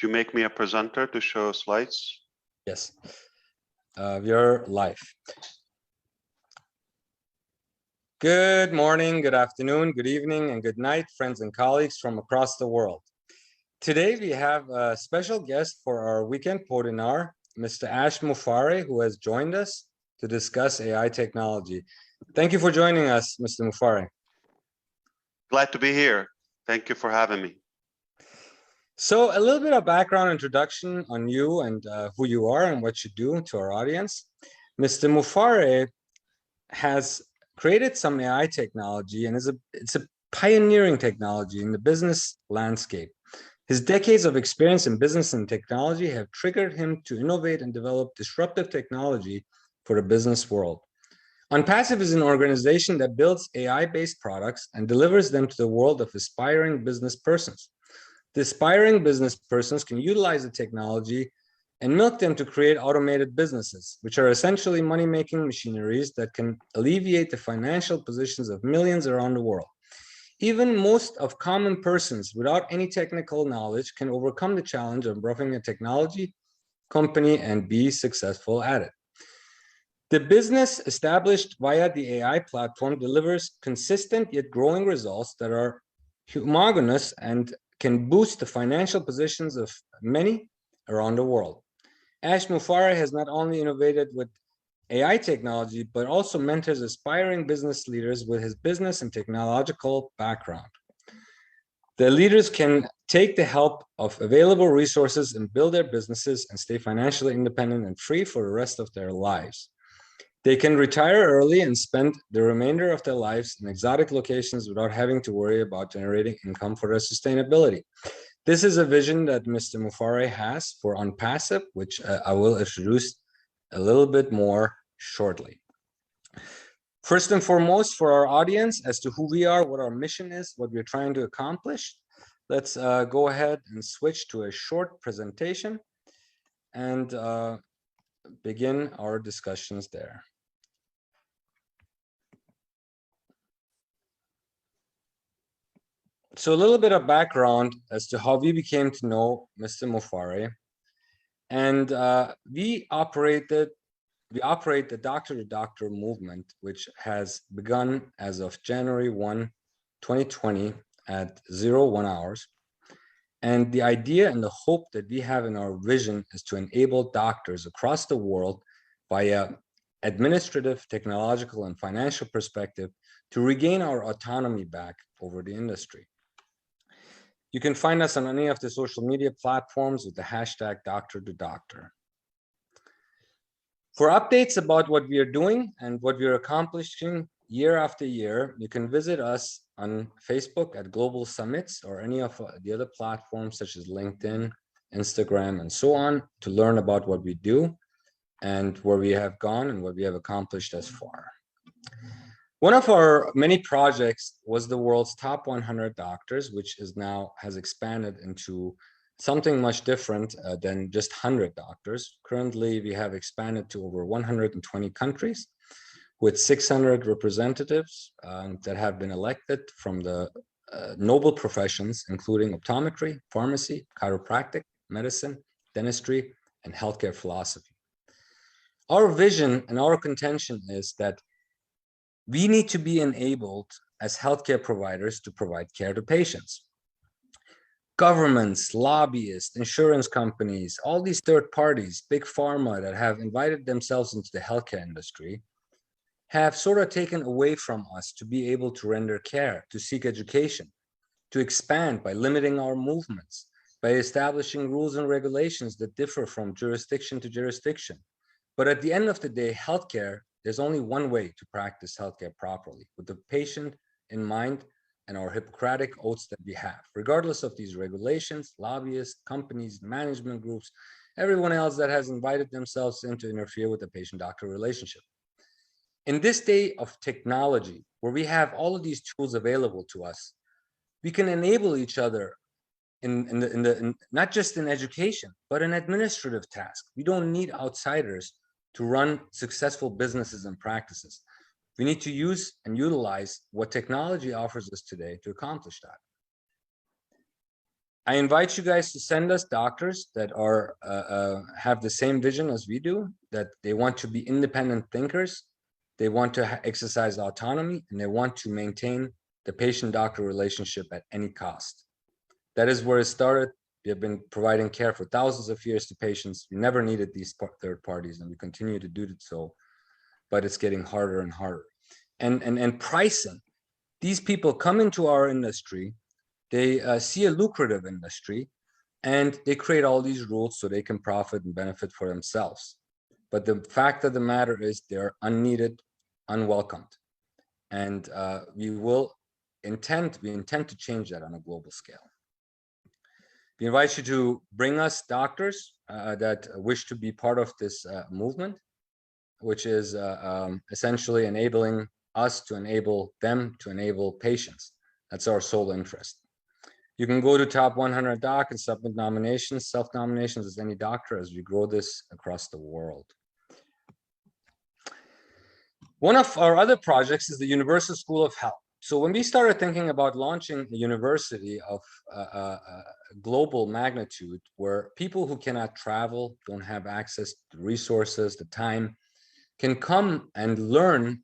you make me a presenter to show slides? Yes, we are live. Good morning, good afternoon, good evening, and good night, friends and colleagues from across the world. Today, we have a special guest for our weekend webinar, Mr. Ash Mufare, who has joined us to discuss AI technology. Thank you for joining us, Mr. Mufare. Glad to be here. Thank you for having me. So a little bit of background introduction on you and who you are and what you do to our audience. Mr. Mufare has created some AI technology and it's a pioneering technology in the business landscape. His decades of experience in business and technology have triggered him to innovate and develop disruptive technology for the business world. ONPASSIVE is an organization that builds AI-based products and delivers them to the world of aspiring business persons. The aspiring business persons can utilize the technology and milk them to create automated businesses, which are essentially money-making machineries that can alleviate the financial positions of millions around the world. Even most of common persons without any technical knowledge can overcome the challenge of roughing a technology company and be successful at it. The business established via the AI platform delivers consistent yet growing results that are homogeneous and can boost the financial positions of many around the world. Ash Mufare has not only innovated with AI technology, but also mentors aspiring business leaders with his business and technological background. The leaders can take the help of available resources and build their businesses and stay financially independent and free for the rest of their lives. They can retire early and spend the remainder of their lives in exotic locations without having to worry about generating income for their sustainability. This is a vision that Mr. Mufare has for ONPASSIVE, which I will introduce a little bit more shortly. First and foremost, for our audience, as to who we are, what our mission is, what we're trying to accomplish, let's go ahead and switch to a short presentation and begin our discussions there. So a little bit of background as to how we became to know Mr. Mufare. And we operate the doctor-to-doctor movement, which has begun as of January 1, 2020 at 01 hours. And the idea and the hope that we have in our vision is to enable doctors across the world via administrative, technological, and financial perspective to regain our autonomy back over the industry. You can find us on any of the social media platforms with the hashtag #doctor2doctor. For updates about what we are doing and what we are accomplishing year after year, you can visit us on Facebook at Global Summits or any of the other platforms such as LinkedIn, Instagram, and so on to learn about what we do and where we have gone and what we have accomplished thus far. One of our many projects was the world's top 100 doctors, which is now has expanded into something much different than just 100 doctors. Currently, we have expanded to over 120 countries with 600 representatives that have been elected from the noble professions, including optometry, pharmacy, chiropractic, medicine, dentistry, and healthcare philosophy. Our vision and our contention is that we need to be enabled as healthcare providers to provide care to patients. Governments, lobbyists, insurance companies, all these third parties, big pharma that have invited themselves into the healthcare industry have sort of taken away from us to be able to render care, to seek education, to expand by limiting our movements, by establishing rules and regulations that differ from jurisdiction to jurisdiction. But at the end of the day, healthcare, there's only one way to practice healthcare properly, with the patient in mind and our Hippocratic oaths that we have, regardless of these regulations, lobbyists, companies, management groups, everyone else that has invited themselves in to interfere with the patient-doctor relationship. In this day of technology, where we have all of these tools available to us, we can enable each other in not just in education, but in administrative tasks. We don't need outsiders to run successful businesses and practices. We need to use and utilize what technology offers us today to accomplish that. I invite you guys to send us doctors that are have the same vision as we do, that they want to be independent thinkers, they want to exercise autonomy, and they want to maintain the patient-doctor relationship at any cost. That is where it started. We have been providing care for thousands of years to patients. We never needed these third parties, and we continue to do so, but it's getting harder and harder. And pricing. These people come into our industry, they see a lucrative industry, and they create all these rules so they can profit and benefit for themselves. But the fact of the matter is they're unneeded, unwelcomed. And we intend to change that on a global scale. We invite you to bring us doctors that wish to be part of this movement, which is essentially enabling us to enable them to enable patients. That's our sole interest. You can go to Top 100 Doc and submit nominations, self-nominations as any doctor as we grow this across the world. One of our other projects is the Universal School of Health. So when we started thinking about launching a university of global magnitude, where people who cannot travel, don't have access to resources, the time, can come and learn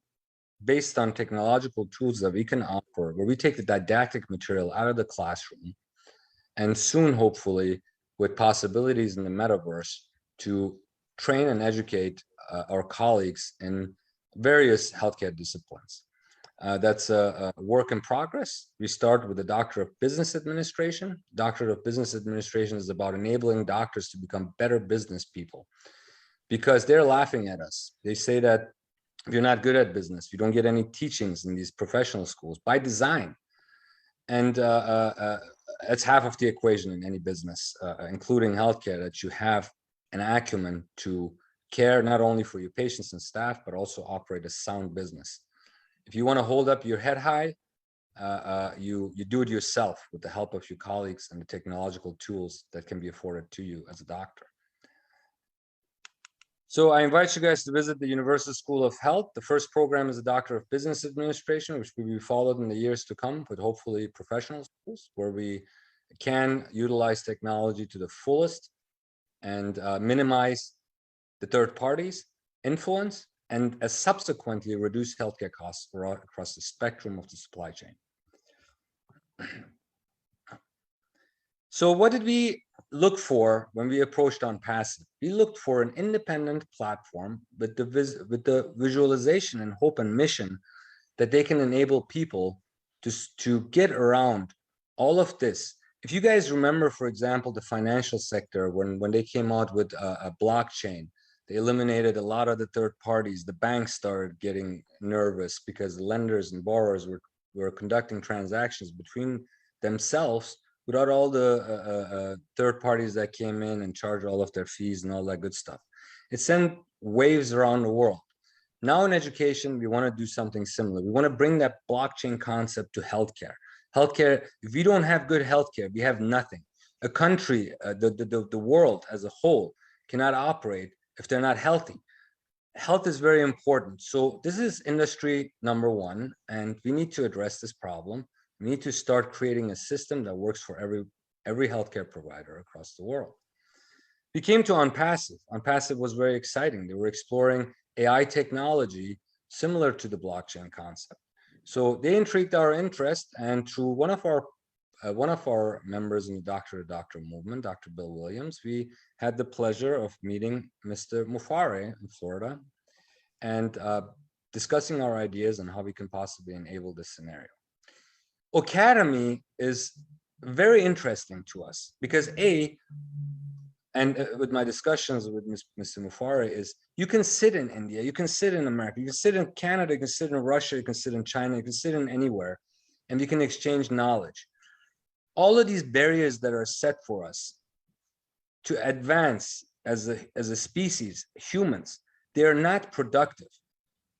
based on technological tools that we can offer, where we take the didactic material out of the classroom, and soon, hopefully, with possibilities in the metaverse, to train and educate our colleagues in various healthcare disciplines. That's a work in progress. We start with the Doctor of Business Administration. Doctor of Business Administration is about enabling doctors to become better business people, because they're laughing at us. They say that if you're not good at business, you don't get any teachings in these professional schools by design. And it's half of the equation in any business, including healthcare, that you have an acumen to care not only for your patients and staff, but also operate a sound business. If you want to hold up your head high, you do it yourself with the help of your colleagues and the technological tools that can be afforded to you as a doctor. So I invite you guys to visit the Universal School of Health. The first program is the Doctor of Business Administration, which will be followed in the years to come with hopefully professional schools, where we can utilize technology to the fullest and minimize the third parties' influence, and subsequently reduce healthcare costs across the spectrum of the supply chain. So what did we look for when we approached ONPASSIVE? We looked for an independent platform with the visualization and hope and mission that they can enable people to get around all of this. If you guys remember, for example, the financial sector, when they came out with a blockchain, they eliminated a lot of the third parties. The banks started getting nervous because the lenders and borrowers were conducting transactions between themselves without all the third parties that came in and charged all of their fees and all that good stuff. It sent waves around the world. Now in education, we want to do something similar. We want to bring that blockchain concept to healthcare. Healthcare, if we don't have good healthcare, we have nothing. A country, the world as a whole cannot operate if they're not healthy. Health is very important. So this is industry number one, and we need to address this problem. We need to start creating a system that works for every healthcare provider across the world. We came to ONPASSIVE. ONPASSIVE was very exciting. They were exploring AI technology similar to the blockchain concept. So they intrigued our interest, and through one of our members in the doctor-to-doctor movement, Dr. Bill Williams, we had the pleasure of meeting Mr. Mufare in Florida and discussing our ideas on how we can possibly enable this scenario. O-CADEMY is very interesting to us because with my discussions with Mr. Mufare, is you can sit in India, you can sit in America, you can sit in Canada, you can sit in Russia, you can sit in China, you can sit in anywhere, and we can exchange knowledge. All of these barriers that are set for us to advance as a species, humans, they are not productive.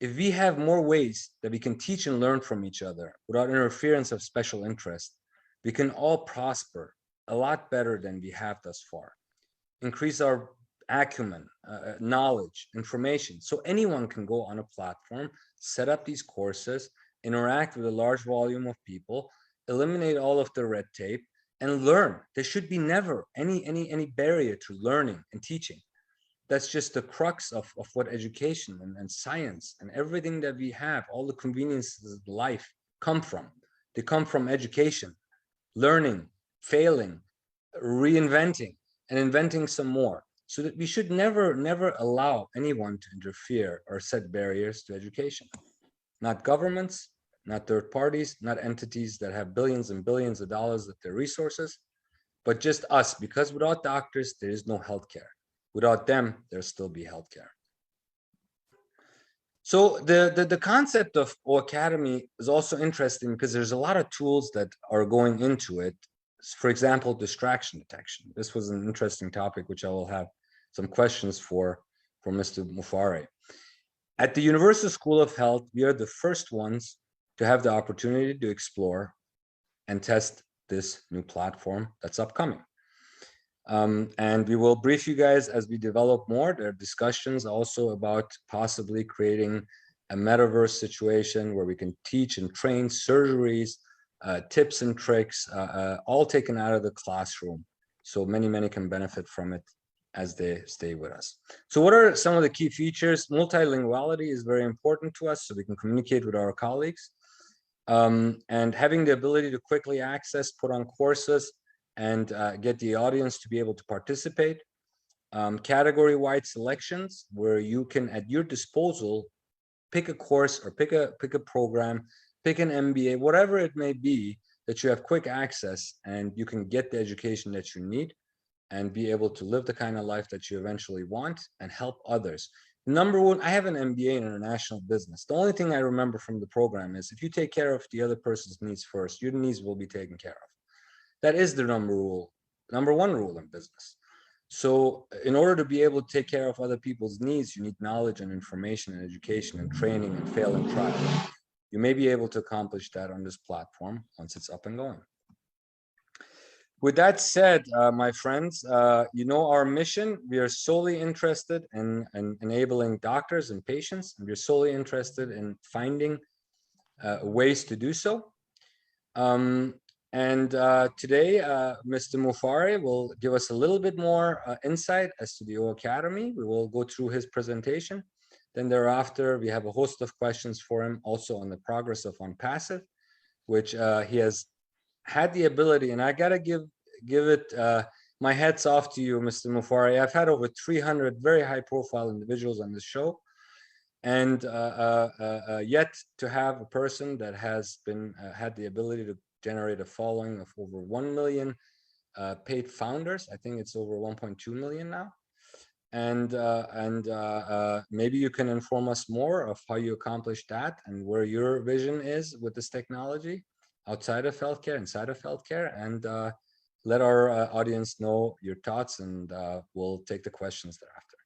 If we have more ways that we can teach and learn from each other without interference of special interest, we can all prosper a lot better than we have thus far. Increase our acumen, knowledge, information, so anyone can go on a platform, set up these courses, interact with a large volume of people, eliminate all of the red tape, and learn. There should be never any barrier to learning and teaching. That's just the crux of what education and science and everything that we have, all the conveniences of life come from. They come from education, learning, failing, reinventing, and inventing some more. So that we should never allow anyone to interfere or set barriers to education. Not governments, not third parties, not entities that have billions and billions of dollars of their resources, but just us, because without doctors, there is no healthcare. Without them, there'll still be healthcare. So the concept of O-Academy is also interesting because there's a lot of tools that are going into it. For example, distraction detection. This was an interesting topic, which I will have some questions for Mr. Mufare. At the Universal School of Health, we are the first ones to have the opportunity to explore and test this new platform that's upcoming. And we will brief you guys as we develop more. There are discussions also about possibly creating a metaverse situation where we can teach and train surgeries, tips and tricks, all taken out of the classroom. So many can benefit from it as they stay with us. So what are some of the key features? Multilinguality is very important to us so we can communicate with our colleagues. And having the ability to quickly access, put on courses, and get the audience to be able to participate. Category-wide selections where you can, at your disposal, pick a course or pick a program, pick an MBA, whatever it may be, that you have quick access and you can get the education that you need and be able to live the kind of life that you eventually want and help others. Number one, I have an MBA in international business. The only thing I remember from the program is if you take care of the other person's needs first, your needs will be taken care of. That is the number one rule in business. So in order to be able to take care of other people's needs, you need knowledge and information and education and training and fail and try. You may be able to accomplish that on this platform once it's up and going. With that said, my friends, you know our mission. We are solely interested in enabling doctors and patients, and we're solely interested in finding ways to do so. Today, Mr. Mufare will give us a little bit more insight as to the O-Academy. We will go through his presentation. Then thereafter, we have a host of questions for him also on the progress of ONPASSIVE, which he has had the ability, and I gotta give it my hats off to you, Mr. Mufare. I've had over 300 very high-profile individuals on this show, and yet to have a person that has been had the ability to generate a following of over 1 million paid founders. I think it's over 1.2 million now. And maybe you can inform us more of how you accomplished that and where your vision is with this technology outside of healthcare, inside of healthcare, and let our audience know your thoughts, and we'll take the questions thereafter.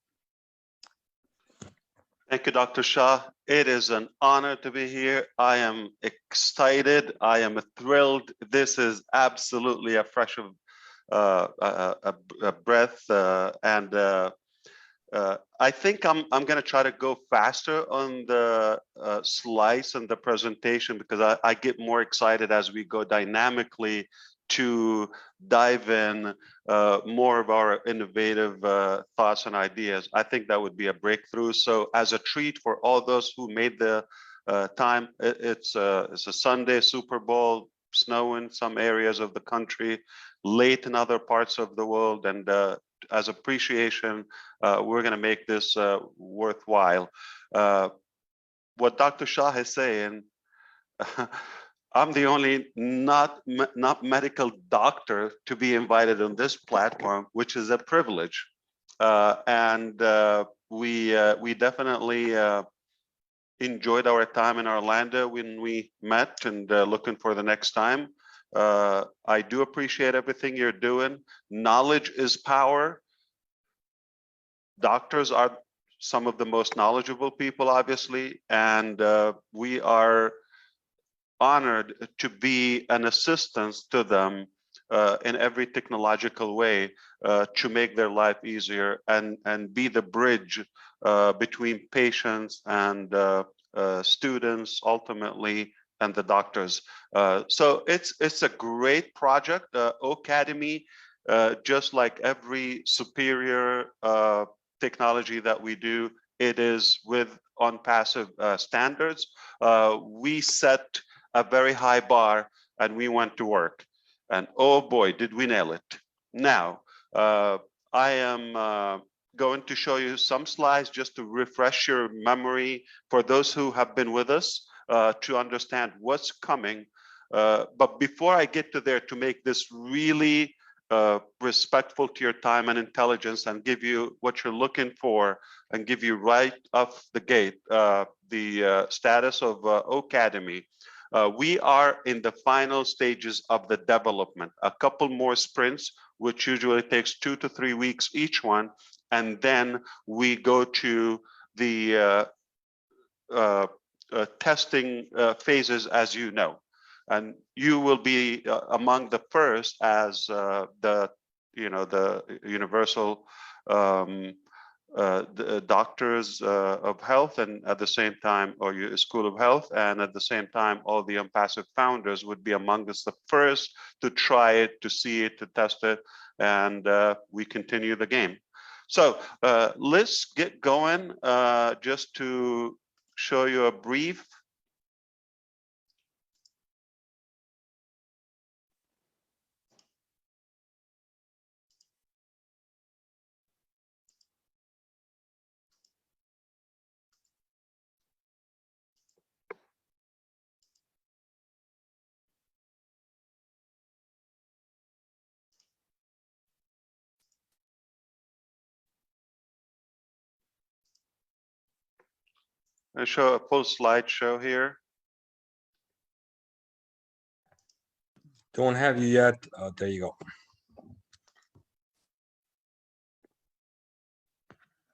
Thank you, Dr. Shah. It is an honor to be here. I am excited. I am thrilled. This is absolutely a fresh of a breath, and I think I'm going to try to go faster on the slides and the presentation because I get more excited as we go dynamically to dive in more of our innovative thoughts and ideas. I think that would be a breakthrough. So as a treat for all those who made the time, it's a Sunday, Super Bowl, snow in some areas of the country, late in other parts of the world, and as appreciation, we're going to make this worthwhile. What Dr. Shah is saying, I'm the only not medical doctor to be invited on this platform, which is a privilege. And we definitely enjoyed our time in Orlando when we met, and looking for the next time. I do appreciate everything you're doing. Knowledge is power. Doctors are some of the most knowledgeable people, obviously, and we are honored to be an assistance to them in every technological way to make their life easier and be the bridge between patients and students, ultimately the doctors. So it's a great project. O-Academy, just like every superior technology that we do, it is with ONPASSIVE standards. We set a very high bar and we went to work. And oh boy, did we nail it. Now, I am going to show you some slides just to refresh your memory for those who have been with us to understand what's coming. But before I get to there, to make this really respectful to your time and intelligence and give you what you're looking for and give you right off the gate the status of O-Academy. We are in the final stages of the development, a couple more sprints, which usually takes 2 to 3 weeks each one. And then we go to the testing phases, as you know. And you will be among the first as the universal the doctors of health, and at the same time, or your school of health, and at the same time, all the ONPASSIVE founders would be among us the first to try it, to see it, to test it, and we continue the game. So let's get going. Just to show you a brief. I show a full slideshow here. Don't have you yet. Oh, there you go.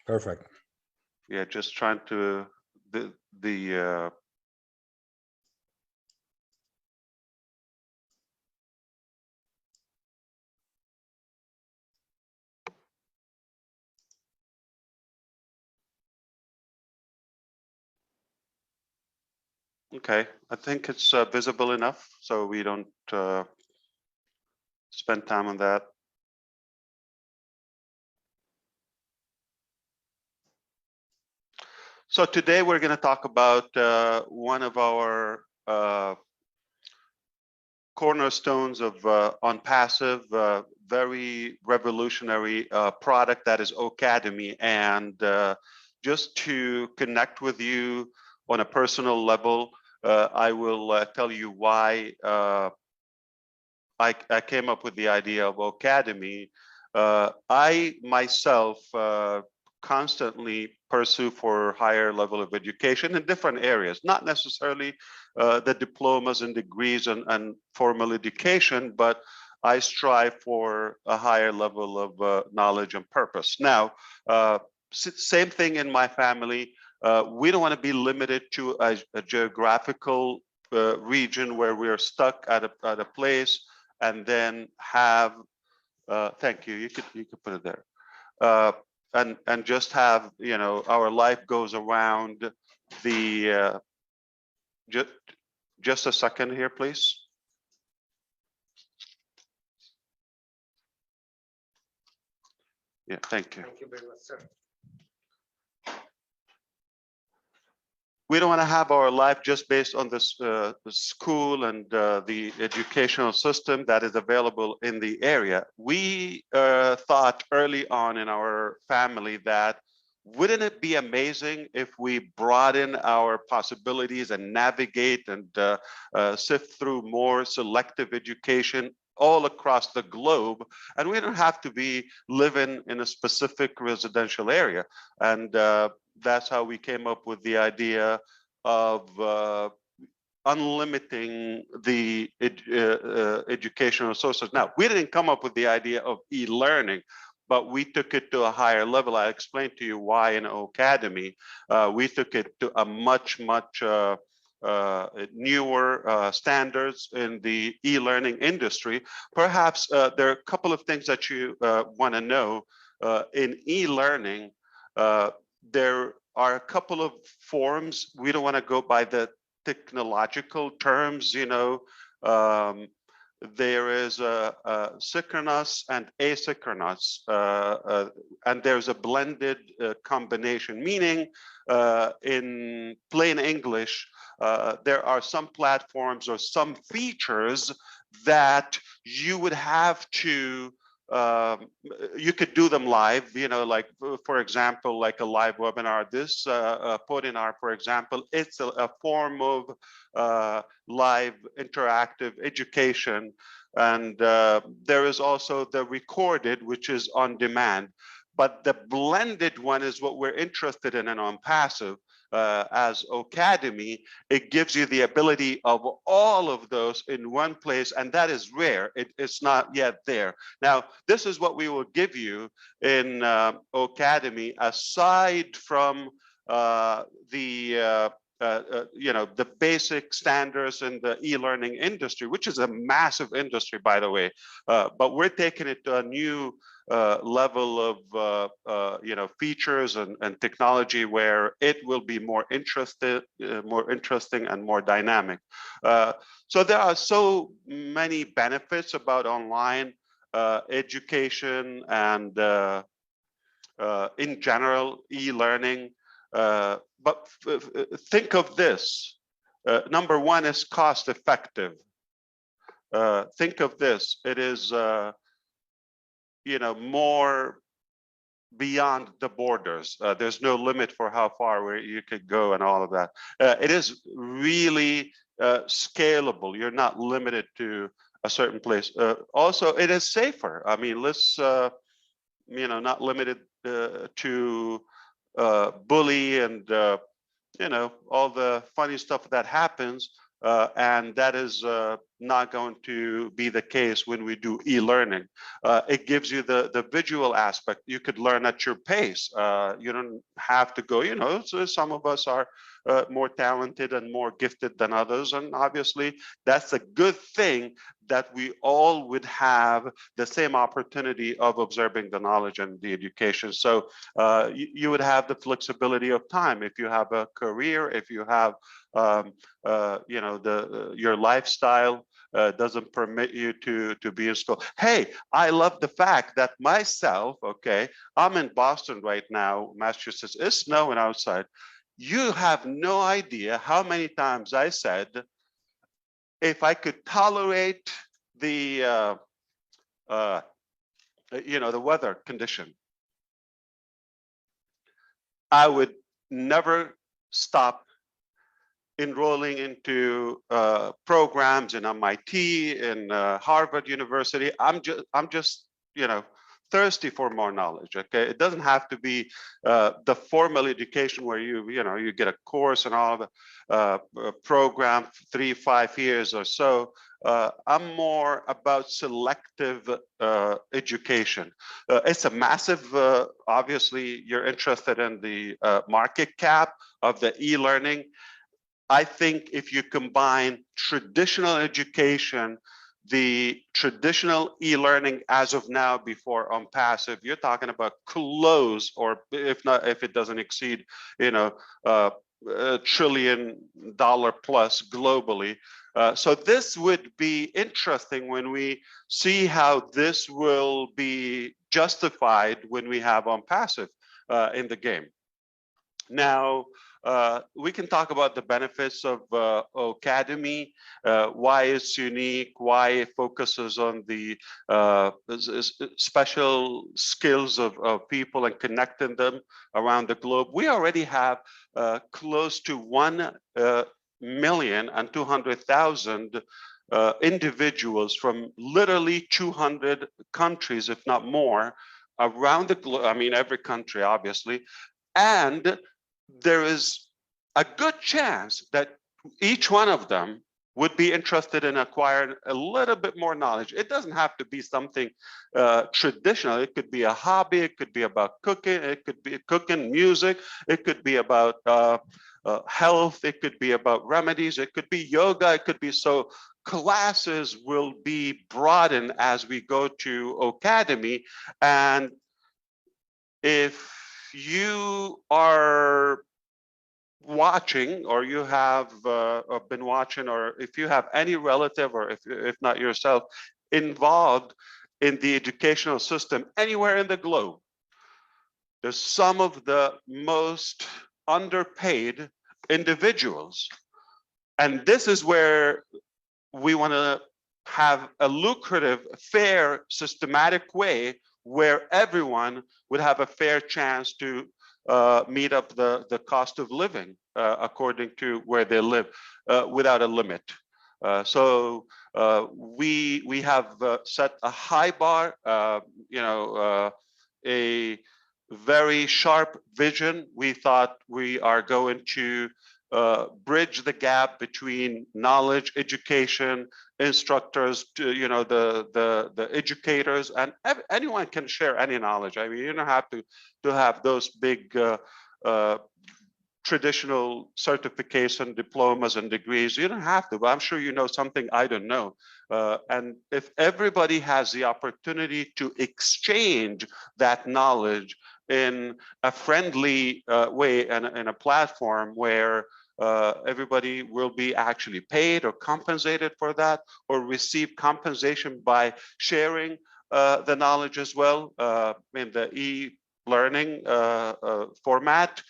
Perfect. Yeah, just trying to okay, I think it's visible enough, so we don't spend time on that. So today we're going to talk about one of our cornerstones of ONPASSIVE, very revolutionary product that is O-Academy. And just to connect with you on a personal level, I will tell you why I came up with the idea of O-Academy. I myself constantly pursue for higher level of education in different areas, not necessarily the diplomas and degrees and formal education, but I strive for a higher level of knowledge and purpose. Now, same thing in my family. We don't want to be limited to a geographical region where we are stuck at a place and then have, thank you, you could put it there. And just have, you know, our life goes around the, just a second here, please. Yeah, thank you. Thank you very much, sir. We don't want to have our life just based on this the school and the educational system that is available in the area. We thought early on in our family that wouldn't it be amazing if we broaden our possibilities and navigate and sift through more selective education all across the globe, and we don't have to be living in a specific residential area. And that's how we came up with the idea of unlimiting the educational sources. Now, we didn't come up with the idea of e-learning, but we took it to a higher level. I explained to you why in O-Academy. We took it to a much newer standards in the e-learning industry. Perhaps there are a couple of things that you want to know. In e-learning, there are a couple of forms. We don't want to go by the technological terms, there is a synchronous and asynchronous, and there's a blended combination, meaning in plain English, there are some platforms or some features that you would have to you could do them live, like for example, like a live webinar. This Podinar, for example, it's a form of live interactive education, and there is also the recorded, which is on demand. But the blended one is what we're interested in OnPassive. As O-Cademy, it gives you the ability of all of those in one place, and that is rare. It's not yet there. Now, this is what we will give you in O-Cademy, aside from the basic standards in the e-learning industry, which is a massive industry, by the way. But we're taking it to a new level of features and technology where it will be more interesting and more dynamic. So there are so many benefits about online education and in general e-learning. But think of this. Number one is cost effective. Think of this. It is more beyond the borders. There's no limit for how far where you could go and all of that. It is really scalable. You're not limited to a certain place. Also, it is safer. I mean, let's not limited to bully and all the funny stuff that happens, and that is not going to be the case when we do e-learning. It gives you the visual aspect. You could learn at your pace. You don't have to go, so some of us are more talented and more gifted than others, and obviously that's a good thing, that we all would have the same opportunity of observing the knowledge and the education. So you would have the flexibility of time if you have a career, if you have your lifestyle doesn't permit you to be in school. Hey, I love the fact that myself, I'm in Boston right now, Massachusetts. It's snowing outside. You have no idea how many times I said, if I could tolerate the the weather condition, I would never stop enrolling into programs in MIT, in Harvard University. I'm just thirsty for more knowledge. It doesn't have to be the formal education where you get a course and all the program 3-5 years or so. I'm more about selective education. It's a massive, obviously you're interested in the market cap of the e-learning. I think if you combine traditional education, the traditional e-learning as of now before OnPassive, you're talking about close, or if it doesn't exceed, $1 trillion plus globally. So this would be interesting when we see how this will be justified when we have OnPassive in the game. Now, we can talk about the benefits of O-Cademy, why it's unique, why it focuses on the special skills of people and connecting them around the globe. We already have close to 1,200,000 individuals from literally 200 countries, if not more, around the globe. I mean, every country, obviously. And there is a good chance that each one of them would be interested in acquiring a little bit more knowledge. It doesn't have to be something traditional. It could be a hobby. It could be about cooking. It could be cooking, music. It could be about health. It could be about remedies. It could be yoga. It could be so. Classes will be broadened as we go to O-Cademy. And if you are watching, or you have been watching, or if you have any relative, or if not yourself, involved in the educational system anywhere in the globe, there's some of the most underpaid individuals. And this is where we want to have a lucrative, fair, systematic way where everyone would have a fair chance to meet up the cost of living according to where they live without a limit. So we have set a high bar, a very sharp vision. We thought we are going to bridge the gap between knowledge, education, instructors, the educators, and anyone can share any knowledge. I mean, you don't have to have those big traditional certification, diplomas and degrees. You don't have to, but I'm sure you know something I don't know. And if everybody has the opportunity to exchange that knowledge in a friendly way and in a platform where everybody will be actually paid or compensated for that, or receive compensation by sharing the knowledge as well in the e-learning format.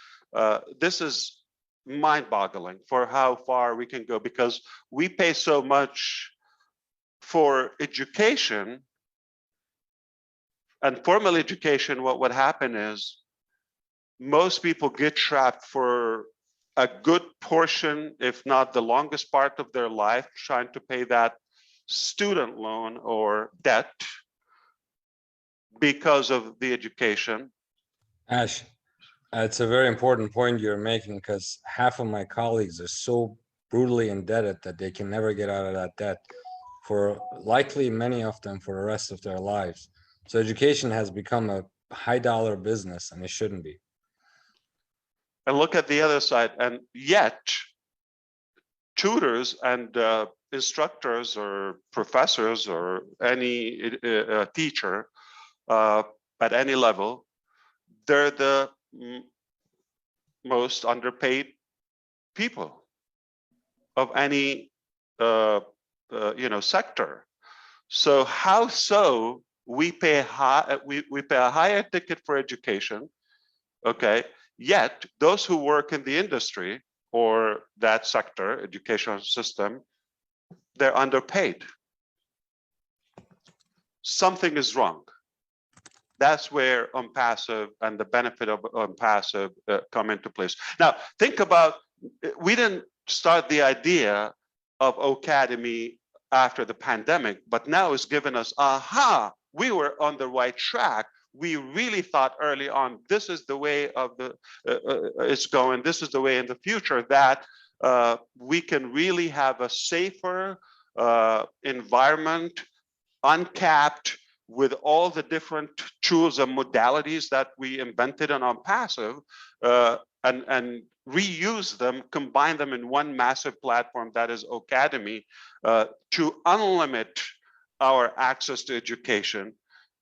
This is mind-boggling for how far we can go, because we pay so much for education. And formal education, what would happen is most people get trapped for a good portion, if not the longest part of their life, trying to pay that student loan or debt because of the education. Ash, it's a very important point you're making, because half of my colleagues are so brutally indebted that they can never get out of that debt, for likely many of them for the rest of their lives. So education has become a high dollar business, and it shouldn't be. And look at the other side, and yet tutors and instructors or professors or any teacher at any level, they're the most underpaid people of any sector. So how so we pay a higher ticket for education, okay? Yet those who work in the industry or that sector, educational system, they're underpaid. Something is wrong. That's where ONPASSIVE and the benefit of ONPASSIVE come into place. Now, think about, we didn't start the idea of O-Academy after the pandemic, but now it's given us, aha, we were on the right track. We really thought early on, this is the way of it's going, this is the way in the future, that we can really have a safer environment, uncapped, with all the different tools and modalities that we invented on ONPASSIVE, and reuse them, combine them in one massive platform that is O-Academy, to unlimit our access to education,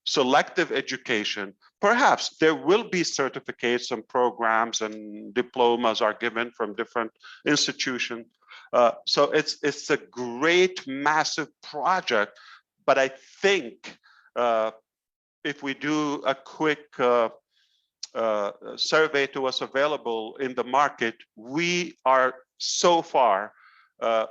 selective education. Perhaps there will be certificates and programs and diplomas are given from different institutions. So it's a great, massive project, but I think if we do a quick survey to what's available in the market, we are so far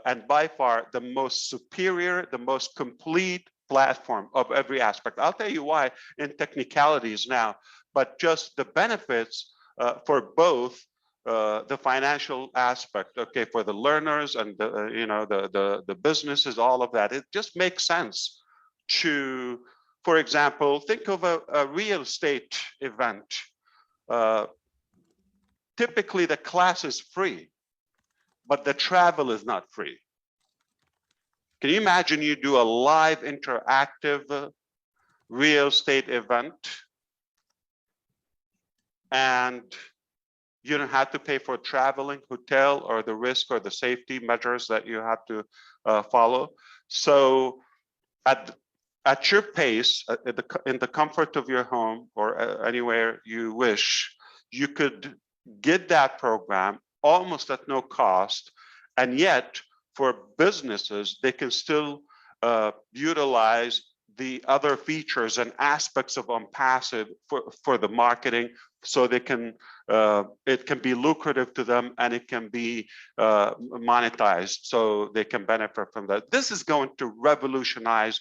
and by far the most superior, the most complete platform of every aspect. I'll tell you why in technicalities now, but just the benefits for both the financial aspect, okay, for the learners and the businesses, all of that. It just makes sense to, for example, think of a real estate event. Typically the class is free, but the travel is not free. Can you imagine you do a live interactive real estate event and you don't have to pay for traveling, hotel, or the risk or the safety measures that you have to follow? So at your pace, in the comfort of your home or anywhere you wish, you could get that program almost at no cost. And yet for businesses, they can still utilize the other features and aspects of ONPASSIVE for the marketing, so they can it can be lucrative to them, and it can be monetized, so they can benefit from that. This is going to revolutionize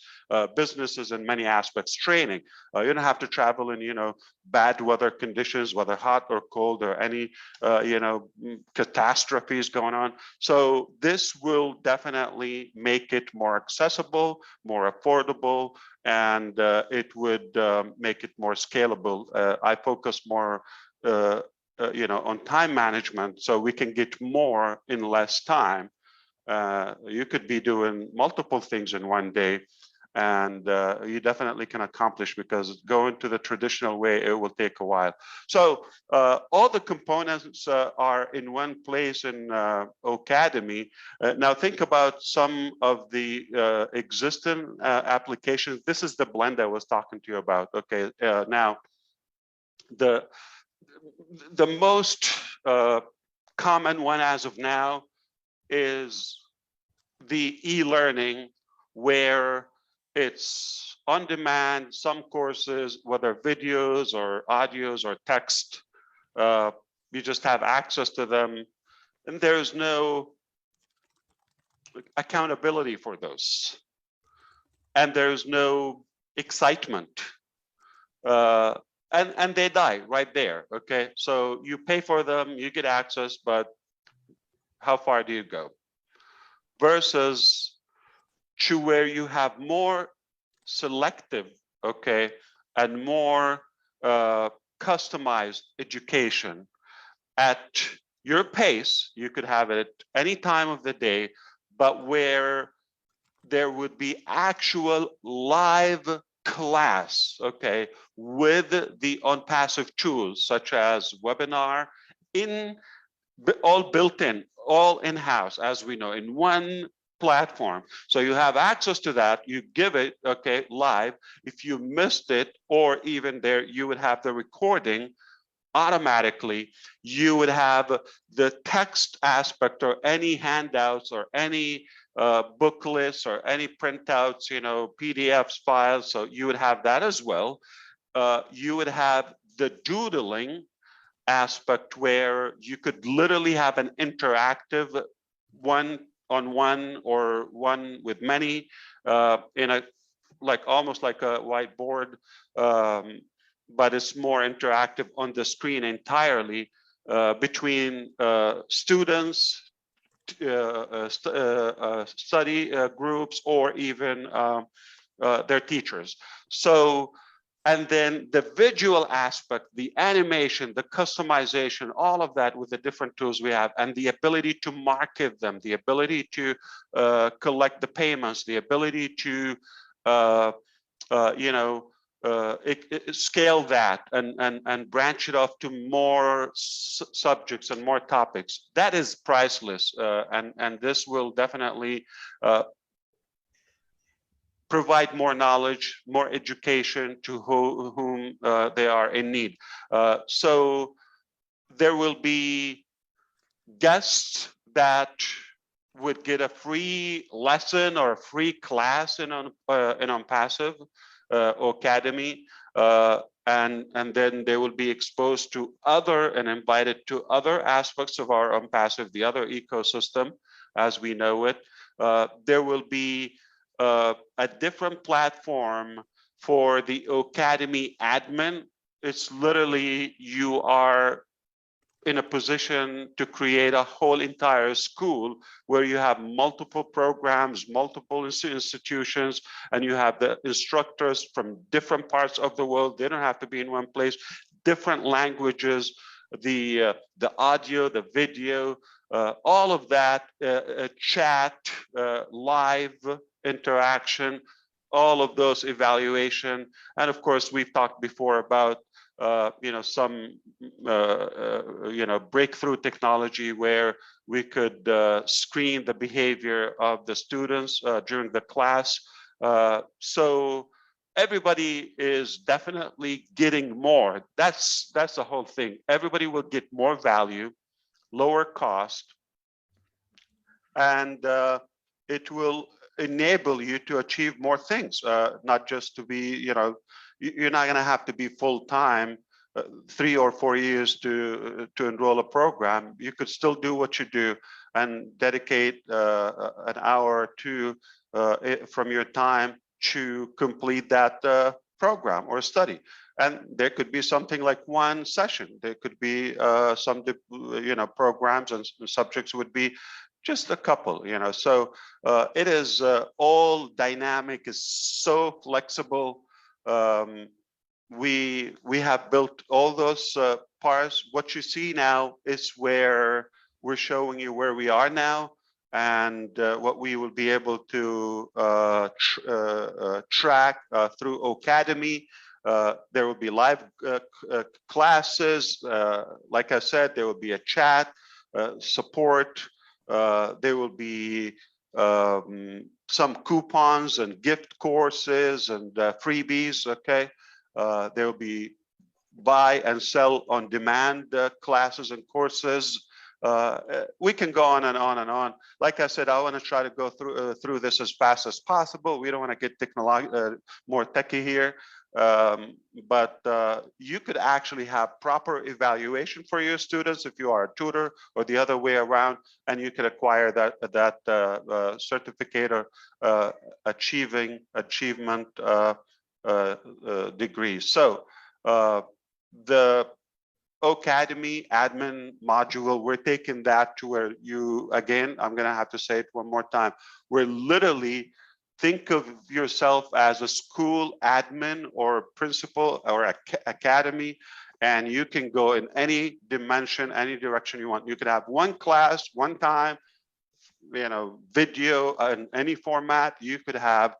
businesses in many aspects. Training, you don't have to travel in bad weather conditions, whether hot or cold, or any catastrophes going on. So this will definitely make it more accessible, more affordable, and it would make it more scalable. I focus more on time management, so we can get more in less time. You could be doing multiple things in one day, and you definitely can accomplish, because going to the traditional way, it will take a while. So all the components are in one place in O-CADEMY. Now think about some of the existing applications. This is the blend I was talking to you about. Okay, now the most common one as of now is the e-learning, where it's on demand. Some courses, whether videos or audios or text, you just have access to them, and there's no accountability for those, and there's no excitement, and they die right there. Okay, so you pay for them, you get access, but how far do you go? Versus to where you have more selective, okay, and more customized education at your pace. You could have it at any time of the day, but where there would be actual live class, okay, with the ONPASSIVE tools such as webinar, all built in, all in-house, as we know, in one platform. So you have access to that, you give it, okay, live. If you missed it, or even there, you would have the recording automatically. You would have the text aspect, or any handouts, or any booklets, or any printouts, PDFs, files. So you would have that as well. You would have the doodling aspect, where you could literally have an interactive one-on-one or one with many in a almost like a whiteboard, but it's more interactive on the screen entirely, between students, study groups, or even their teachers. So, and then the visual aspect, the animation, the customization, all of that with the different tools we have, and the ability to market them, the ability to collect the payments, the ability to scale that and branch it off to more subjects and more topics. That is priceless, and this will definitely provide more knowledge, more education to whom they are in need. So there will be guests that would get a free lesson or a free class in ONPASSIVE O-CADEMY, and then they will be exposed to other and invited to other aspects of our ONPASSIVE, the other ecosystem as we know it. There will be a different platform for the O-CADEMY admin. It's literally, you are in a position to create a whole entire school where you have multiple programs, multiple institutions, and you have the instructors from different parts of the world. They don't have to be in one place, different languages, the audio, the video, all of that, chat, live interaction, all of those evaluation. And of course, we've talked before about some breakthrough technology where we could screen the behavior of the students during the class. So everybody is definitely getting more. That's the whole thing. Everybody will get more value, lower cost, and it will enable you to achieve more things, not just to be, you're not going to have to be full-time 3 or 4 years to enroll a program. You could still do what you do and dedicate an hour or two from your time to complete that program or study. And there could be something like one session. There could be some, programs and subjects would be just a couple, So it is all dynamic, is so flexible. We have built all those parts. What you see now is where we're showing you where we are now, and what we will be able to track through O-CADEMY. There will be live classes. Like I said, there will be a chat, support. There will be some coupons and gift courses and freebies, okay? There will be buy and sell on demand classes and courses. We can go on and on and on. Like I said, I want to try to go through this as fast as possible. We don't want to get more techie here. But you could actually have proper evaluation for your students if you are a tutor, or the other way around, and you could acquire that certificate or achievement degree. So the O-CADEMY admin module, we're taking that to where you, again, I'm going to have to say it one more time, we're literally, think of yourself as a school admin or principal or academy, and you can go in any dimension, any direction you want. You could have one class, one time, video in any format. You could have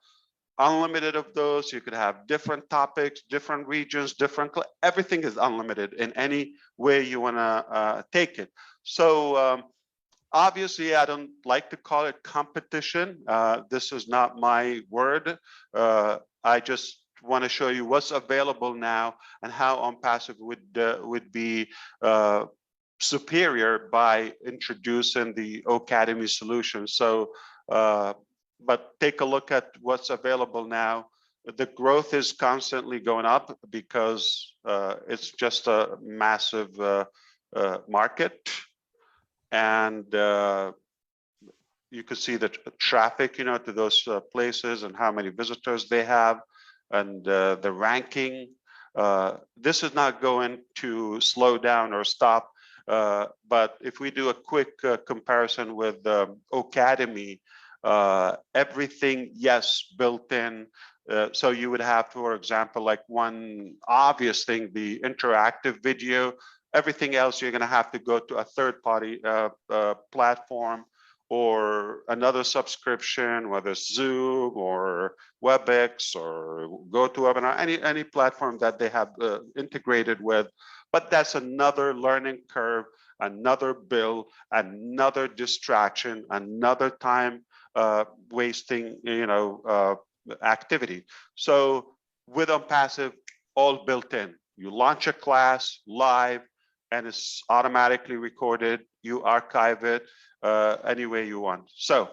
unlimited of those. You could have different topics, different regions, everything is unlimited in any way you want to take it. So obviously, I don't like to call it competition. This is not my word. I just want to show you what's available now and how ONPASSIVE would be superior by introducing the O-CADEMY solution. So, but take a look at what's available now. The growth is constantly going up because it's just a massive market. And you could see the traffic, to those places and how many visitors they have, and the ranking. This is not going to slow down or stop. But if we do a quick comparison with O-CADEMY, everything, yes, built in. So you would have, for example, like one obvious thing, the interactive video. Everything else, you're going to have to go to a third-party platform or another subscription, whether it's Zoom or WebEx or GoToWebinar, any platform that they have integrated with. But that's another learning curve, another bill, another distraction, another time wasting, activity. So with ONPASSIVE, all built in. You launch a class live, and it's automatically recorded. You archive it any way you want. So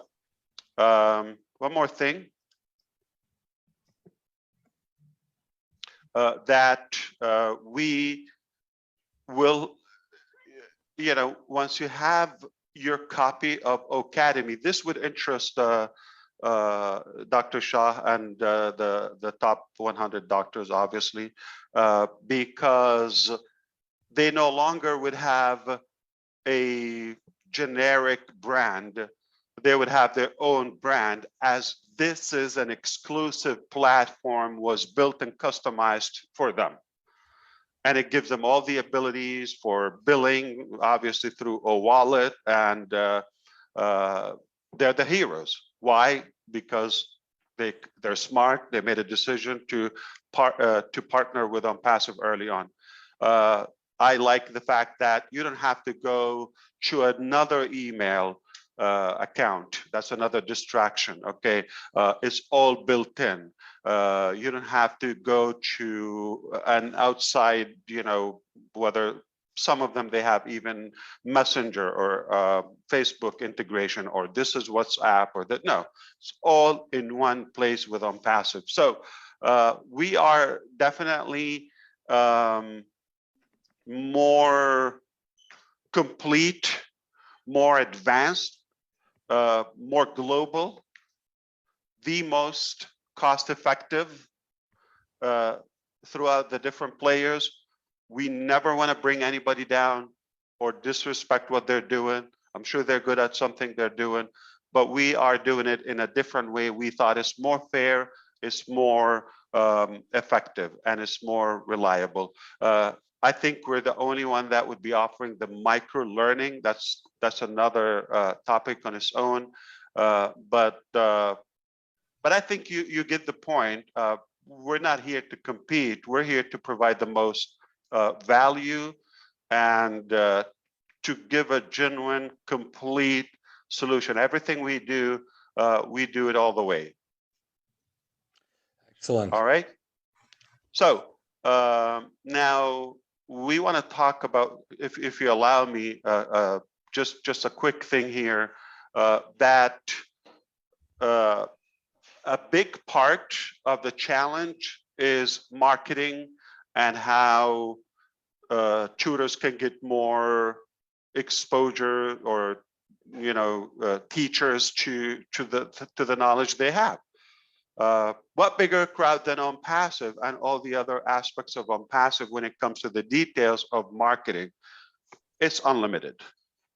one more thing that we will, once you have your copy of O-CADEMY, this would interest Dr. Shah and the top 100 doctors, obviously, because they no longer would have a generic brand. They would have their own brand, as this is an exclusive platform, was built and customized for them. And it gives them all the abilities for billing, obviously through O-Wallet, and they're the heroes. Why? Because they're smart. They made a decision to partner with ONPASSIVE early on. I like the fact that you don't have to go to another email account. That's another distraction. Okay, it's all built in. You don't have to go to an outside, whether some of them, they have even Messenger or Facebook integration, or this is WhatsApp, or that. No, it's all in one place with ONPASSIVE. So we are definitely more complete, more advanced, more global, the most cost-effective throughout the different players. We never want to bring anybody down or disrespect what they're doing. I'm sure they're good at something they're doing, but we are doing it in a different way. We thought it's more fair, it's more effective, and it's more reliable. I think we're the only one that would be offering the micro learning. That's another topic on its own. But I think you get the point. We're not here to compete. We're here to provide the most value and to give a genuine, complete solution. Everything we do it all the way. Excellent. All right. So now we want to talk about, if you allow me, just a quick thing here, that a big part of the challenge is marketing and how tutors can get more exposure, or teachers to the knowledge they have. What bigger crowd than ONPASSIVE and all the other aspects of ONPASSIVE when it comes to the details of marketing? It's unlimited,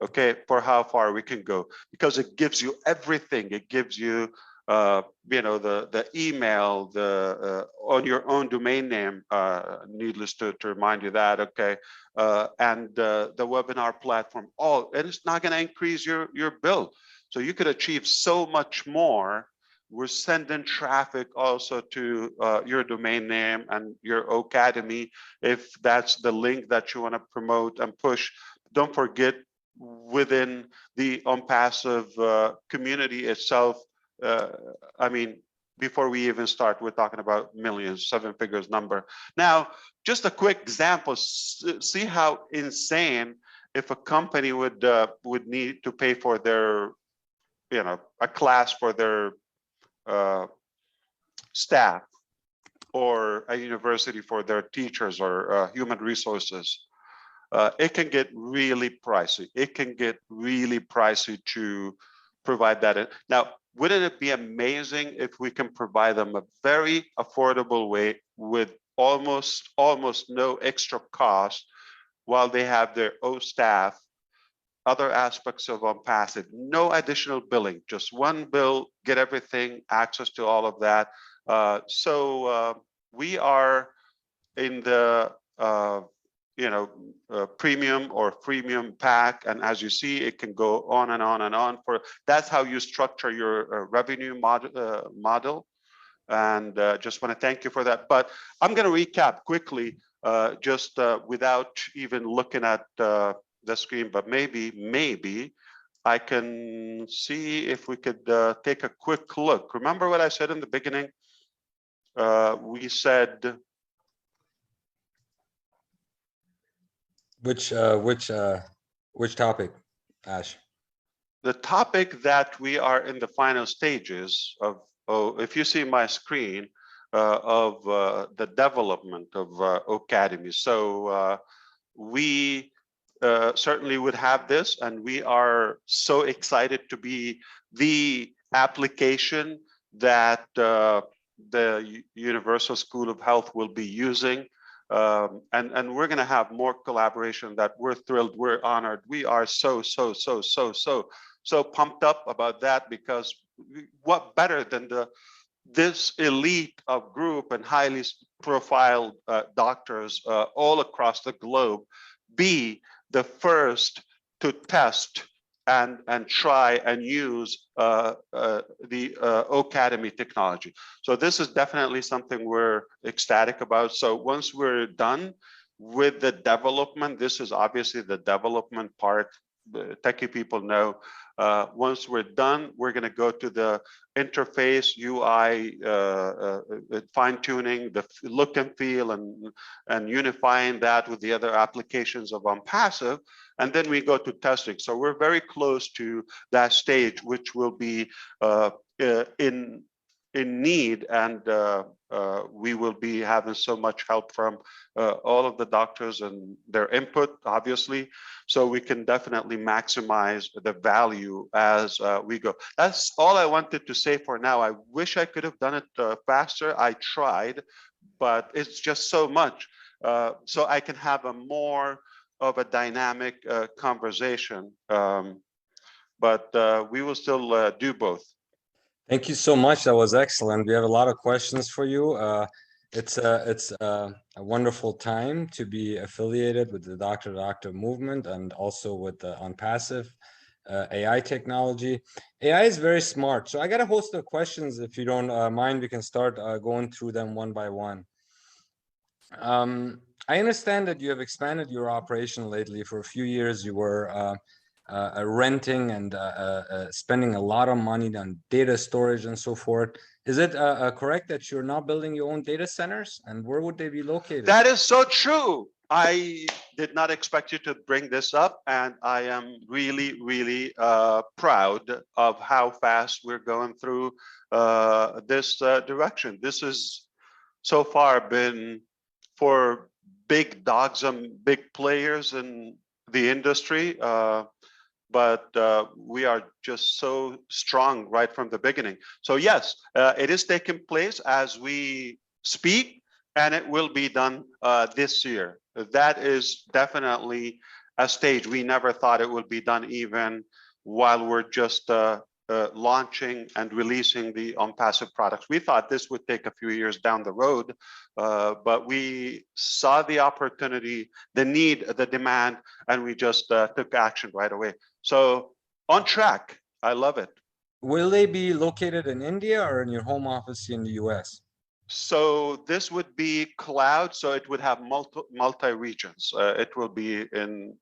okay, for how far we can go, because it gives you everything. It gives you the email, the on your own domain name, needless to remind you that, okay, and the webinar platform, and it's not going to increase your bill. So you could achieve so much more. We're sending traffic also to your domain name and your OCademy, if that's the link that you want to promote and push. Don't forget, within the ONPASSIVE community itself, I mean, before we even start, we're talking about millions, 7 figures number. Now, just a quick example, see how insane if a company would need to pay for their, a class for their staff, or a university for their teachers, or human resources. It can get really pricey. It can get really pricey to provide that. Now, wouldn't it be amazing if we can provide them a very affordable way with almost no extra cost, while they have their own staff, other aspects of ONPASSIVE, no additional billing, just one bill, get everything, access to all of that. So we are in the premium or freemium pack, and as you see, it can go on and on and on. That's how you structure your revenue model. And just want to thank you for that. But I'm going to recap quickly, just without even looking at the screen, but maybe I can see if we could take a quick look. Remember what I said in the beginning? We said, which topic, Ash? The topic that we are in the final stages of, if you see my screen, of the development of OCademy. So we certainly would have this, and we are so excited to be the application that the Universal School of Health will be using. And we're going to have more collaboration that we're thrilled, we're honored. We are so pumped up about that, because what better than this elite of group and highly profiled doctors all across the globe be the first to test and try and use the OCademy technology. So this is definitely something we're ecstatic about. So once we're done with the development, this is obviously the development part. techie people know, once we're done, we're going to go to the interface, UI, fine tuning, the look and feel, and unifying that with the other applications of ONPASSIVE. And then we go to testing. So we're very close to that stage, which will be in need, and we will be having so much help from all of the doctors and their input, obviously, so we can definitely maximize the value as we go. That's all I wanted to say for now. I wish I could have done it faster. I tried, but it's just so much. So I can have a more of a dynamic conversation, but we will still do both. Thank you so much. That was excellent. We have a lot of questions for you. It's a wonderful time to be affiliated with the doctor-to-doctor movement and also with the ONPASSIVE AI technology. AI is very smart. So I got a host of questions. If you don't mind, we can start going through them one by one. I understand that you have expanded your operation lately. For a few years, you were renting and spending a lot of money on data storage and so forth. Is it correct that you're now building your own data centers, and where would they be located? That is so true. I did not expect you to bring this up, and I am really, really proud of how fast we're going through this direction. This has so far been for big dogs and big players in the industry, but we are just so strong right from the beginning. So yes, it is taking place as we speak, and it will be done this year. That is definitely a stage. We never thought it would be done even while we're just launching and releasing the ONPASSIVE products. We thought this would take a few years down the road, but we saw the opportunity, the need, the demand, and we just took action right away. So on track. I love it. Will they be located in India or in your home office in the US? So this would be cloud, so it would have multi regions. It will be in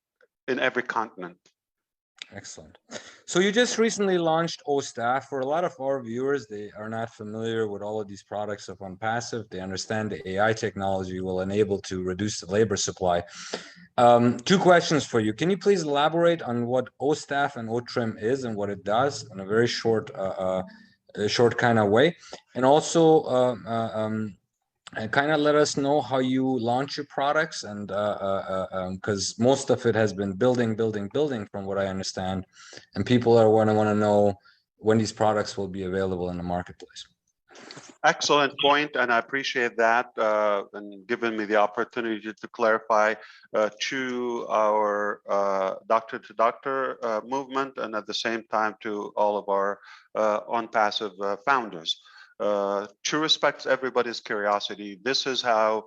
every continent. Excellent. So you just recently launched OStaff. For a lot of our viewers, they are not familiar with all of these products of ONPASSIVE. They understand the AI technology will enable to reduce the labor supply. Two questions for you. Can you please elaborate on what OStaff and OTrim is and what it does in a very short kind of way? And also kind of let us know how you launch your products, and because most of it has been building from what I understand, and people are want to know when these products will be available in the marketplace. Excellent point, and I appreciate that and giving me the opportunity to clarify to our doctor-to-doctor movement, and at the same time to all of our ONPASSIVE founders. To respect everybody's curiosity, this is how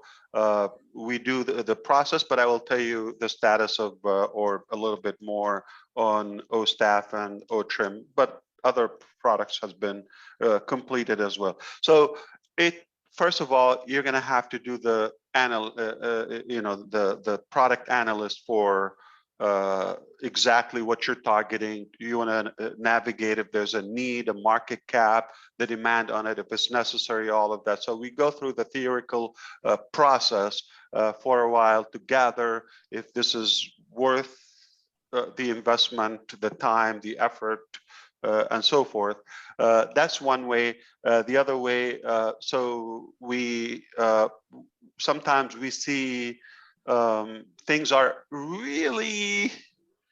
we do the process, but I will tell you the status of or a little bit more on OStaff and OTrim, but other products has been completed as well. So first of all, you're going to have to do the the product analyst for exactly what you're targeting. You want to navigate if there's a need, a market cap, the demand on it, if it's necessary, all of that. So we go through the theoretical process for a while to gather if this is worth the investment, the time, the effort, and so forth. That's one way. The other way, so we sometimes we see things are really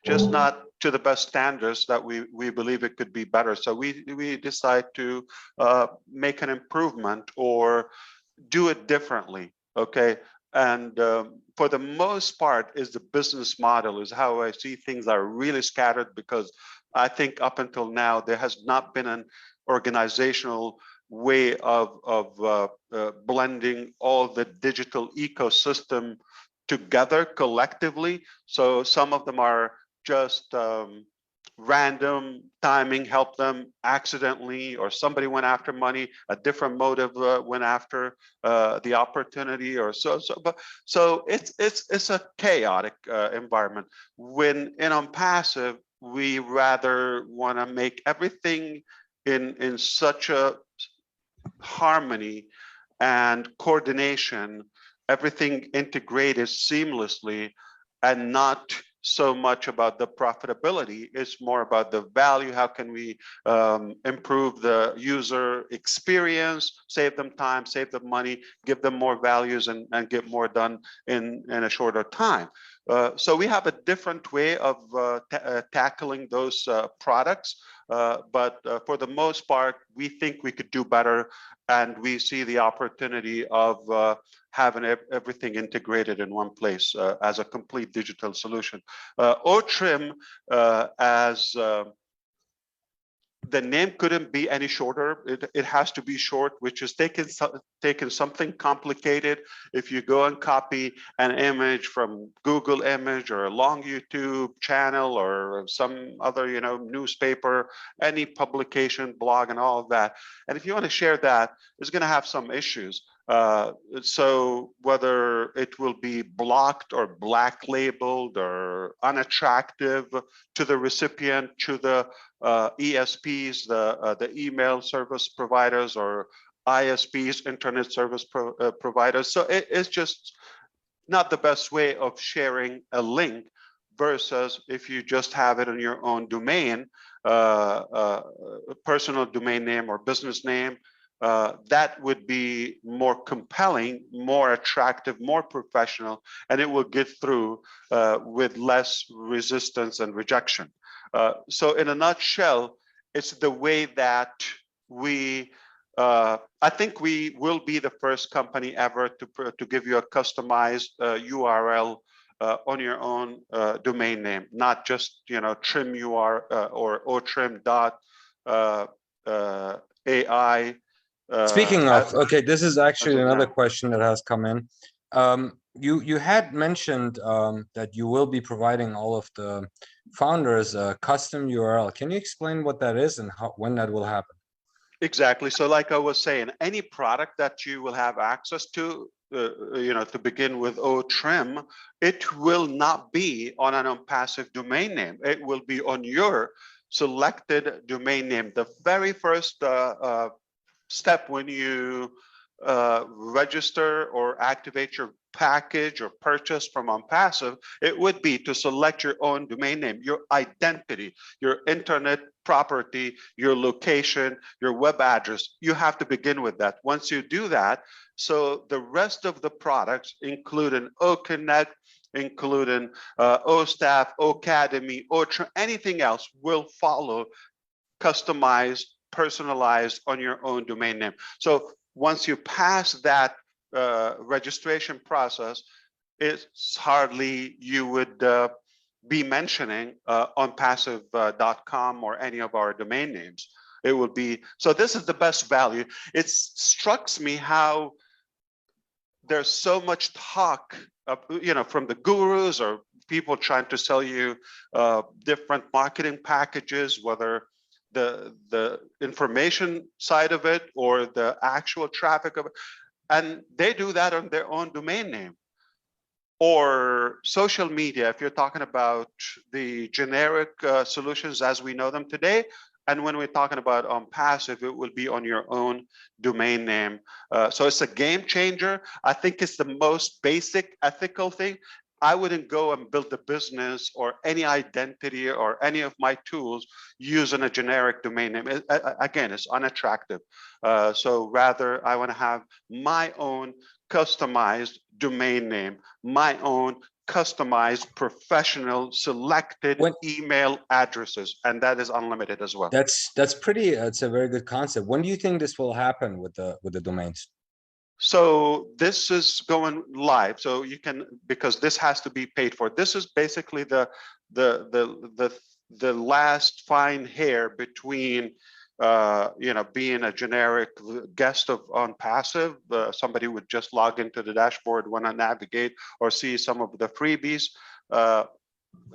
just not to the best standards that we believe it could be better. So we decide to make an improvement or do it differently. Okay. And for the most part is the business model, is how I see things are really scattered, because I think up until now, there has not been an organizational way of blending all the digital ecosystem together collectively. So some of them are just random timing helped them accidentally, or somebody went after money, a different motive went after the opportunity, or so it's a chaotic environment. When in ONPASSIVE, we rather want to make everything in such a harmony and coordination, everything integrated seamlessly, and not so much about the profitability. It's more about the value. How can we improve the user experience, save them time, save them money, give them more values, and get more done in a shorter time. So we have a different way of tackling those products. But for the most part, we think we could do better, and we see the opportunity of having everything integrated in one place as a complete digital solution. OTRIM, as the name couldn't be any shorter. It has to be short, which is taking something complicated. If you go and copy an image from Google Image or a long YouTube channel or some other, newspaper, any publication, blog, and all of that, and if you want to share that, it's going to have some issues. So whether it will be blocked or black labeled or unattractive to the recipient, to the ESPs, the email service providers, or ISPs, internet service providers. So it's just not the best way of sharing a link, versus if you just have it in your own domain, personal domain name or business name. That would be more compelling, more attractive, more professional, and it will get through with less resistance and rejection. So in a nutshell, it's the way that we, I think we will be the first company ever to give you a customized URL on your own domain name, not just, trim UR or otrim.ai. Speaking of, okay, this is actually another question that has come in. You had mentioned that you will be providing all of the founders a custom URL. Can you explain what that is and when that will happen? Exactly. So like I was saying, any product that you will have access to, to begin with OTRIM, it will not be on an ONPASSIVE domain name. It will be on your selected domain name. The very first step when you register or activate your package or purchase from ONPASSIVE, it would be to select your own domain name, your identity, your internet property, your location, your web address. You have to begin with that. Once you do that, so the rest of the products, including OConnect, including OStaff, O-Cademy, anything else will follow, customized, personalized on your own domain name. So once you pass that registration process, it's hardly you would be mentioning ONPASSIVE.com or any of our domain names. It will be, so this is the best value. It strikes me how there's so much talk of, from the gurus or people trying to sell you different marketing packages, whether the information side of it or the actual traffic of it, and they do that on their own domain name. Or social media, if you're talking about the generic solutions as we know them today, and when we're talking about ONPASSIVE, it will be on your own domain name. So it's a game changer. I think it's the most basic ethical thing. I wouldn't go and build a business or any identity or any of my tools using a generic domain name. Again, it's unattractive. So rather, I want to have my own customized domain name, my own customized professional selected email addresses, and that is unlimited as well. That's pretty. It's a very good concept. When do you think this will happen with the domains? So this is going live. So you can, because this has to be paid for. This is basically the last fine hair between being a generic guest of ONPASSIVE. Somebody would just log into the dashboard, want to navigate or see some of the freebies.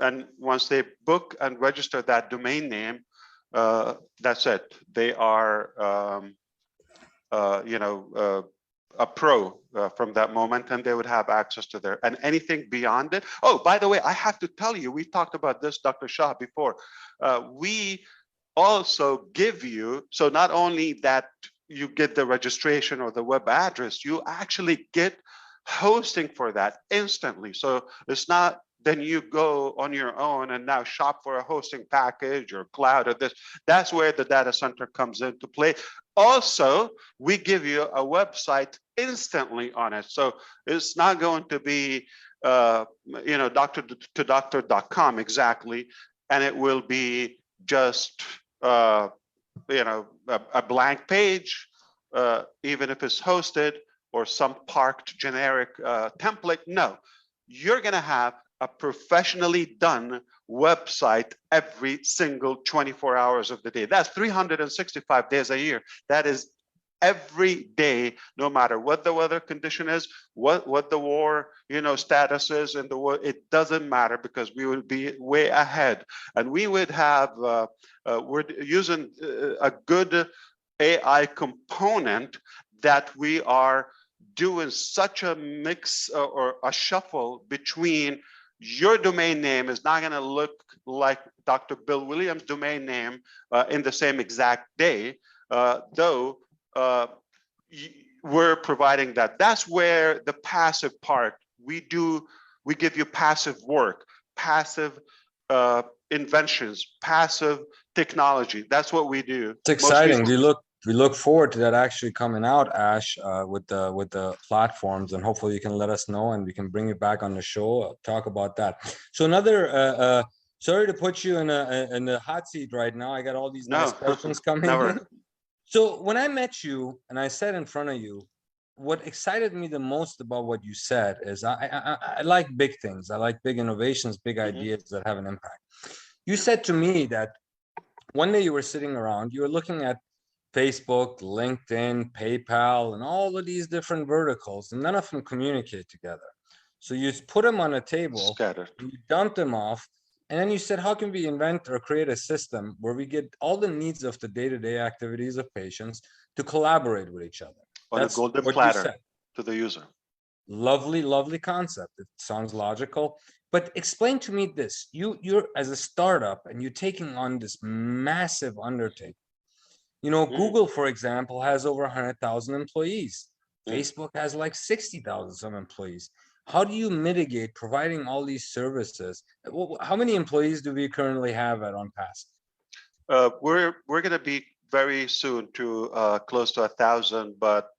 and once they book and register that domain name, that's it. They are, a pro from that moment, and they would have access to their, and anything beyond it. Oh, by the way, I have to tell you, we talked about this, Dr. Shah, before. We also give you, so not only that you get the registration or the web address, you actually get hosting for that instantly. So it's not then you go on your own and now shop for a hosting package or cloud or this. That's where the data center comes into play. Also, we give you a website instantly on it. So it's not going to be, doctor to doctor.com exactly. And it will be just, a blank page, even if it's hosted or some parked generic template. No, you're going to have a professionally done website every single 24 hours of the day. That's 365 days a year. That is every day, no matter what the weather condition is, what the war, status is in the world. It doesn't matter, because we will be way ahead, and we would have. We're using a good AI component that we are doing such a mix or a shuffle between. Your domain name is not going to look like Dr. Bill Williams' domain name in the same exact day, though we're providing that. That's where the passive part, we give you passive work, passive inventions, passive technology. That's what we do. It's exciting. We look forward to that actually coming out, Ash, with the platforms, and hopefully you can let us know and we can bring you back on the show, talk about that. So another, sorry to put you in the hot seat right now. I got all these nice questions coming in. So when I met you and I sat in front of you, what excited me the most about what you said is I like big things. I like big innovations, big ideas that have an impact. You said to me that one day you were sitting around, you were looking at Facebook, LinkedIn, PayPal, and all of these different verticals, and none of them communicate together. So you put them on a table, you dump them off, and then you said, how can we invent or create a system where we get all the needs of the day-to-day activities of patients to collaborate with each other? That's a golden platter to the user. Lovely, lovely concept. It sounds logical. But explain to me this. You're as a startup and you're taking on this massive undertaking. Google, for example, has over 100,000 employees. Facebook has like 60,000 some employees. How do you mitigate providing all these services? How many employees do we currently have at ONPASSIVE? We're going to be very soon to close to 1,000, but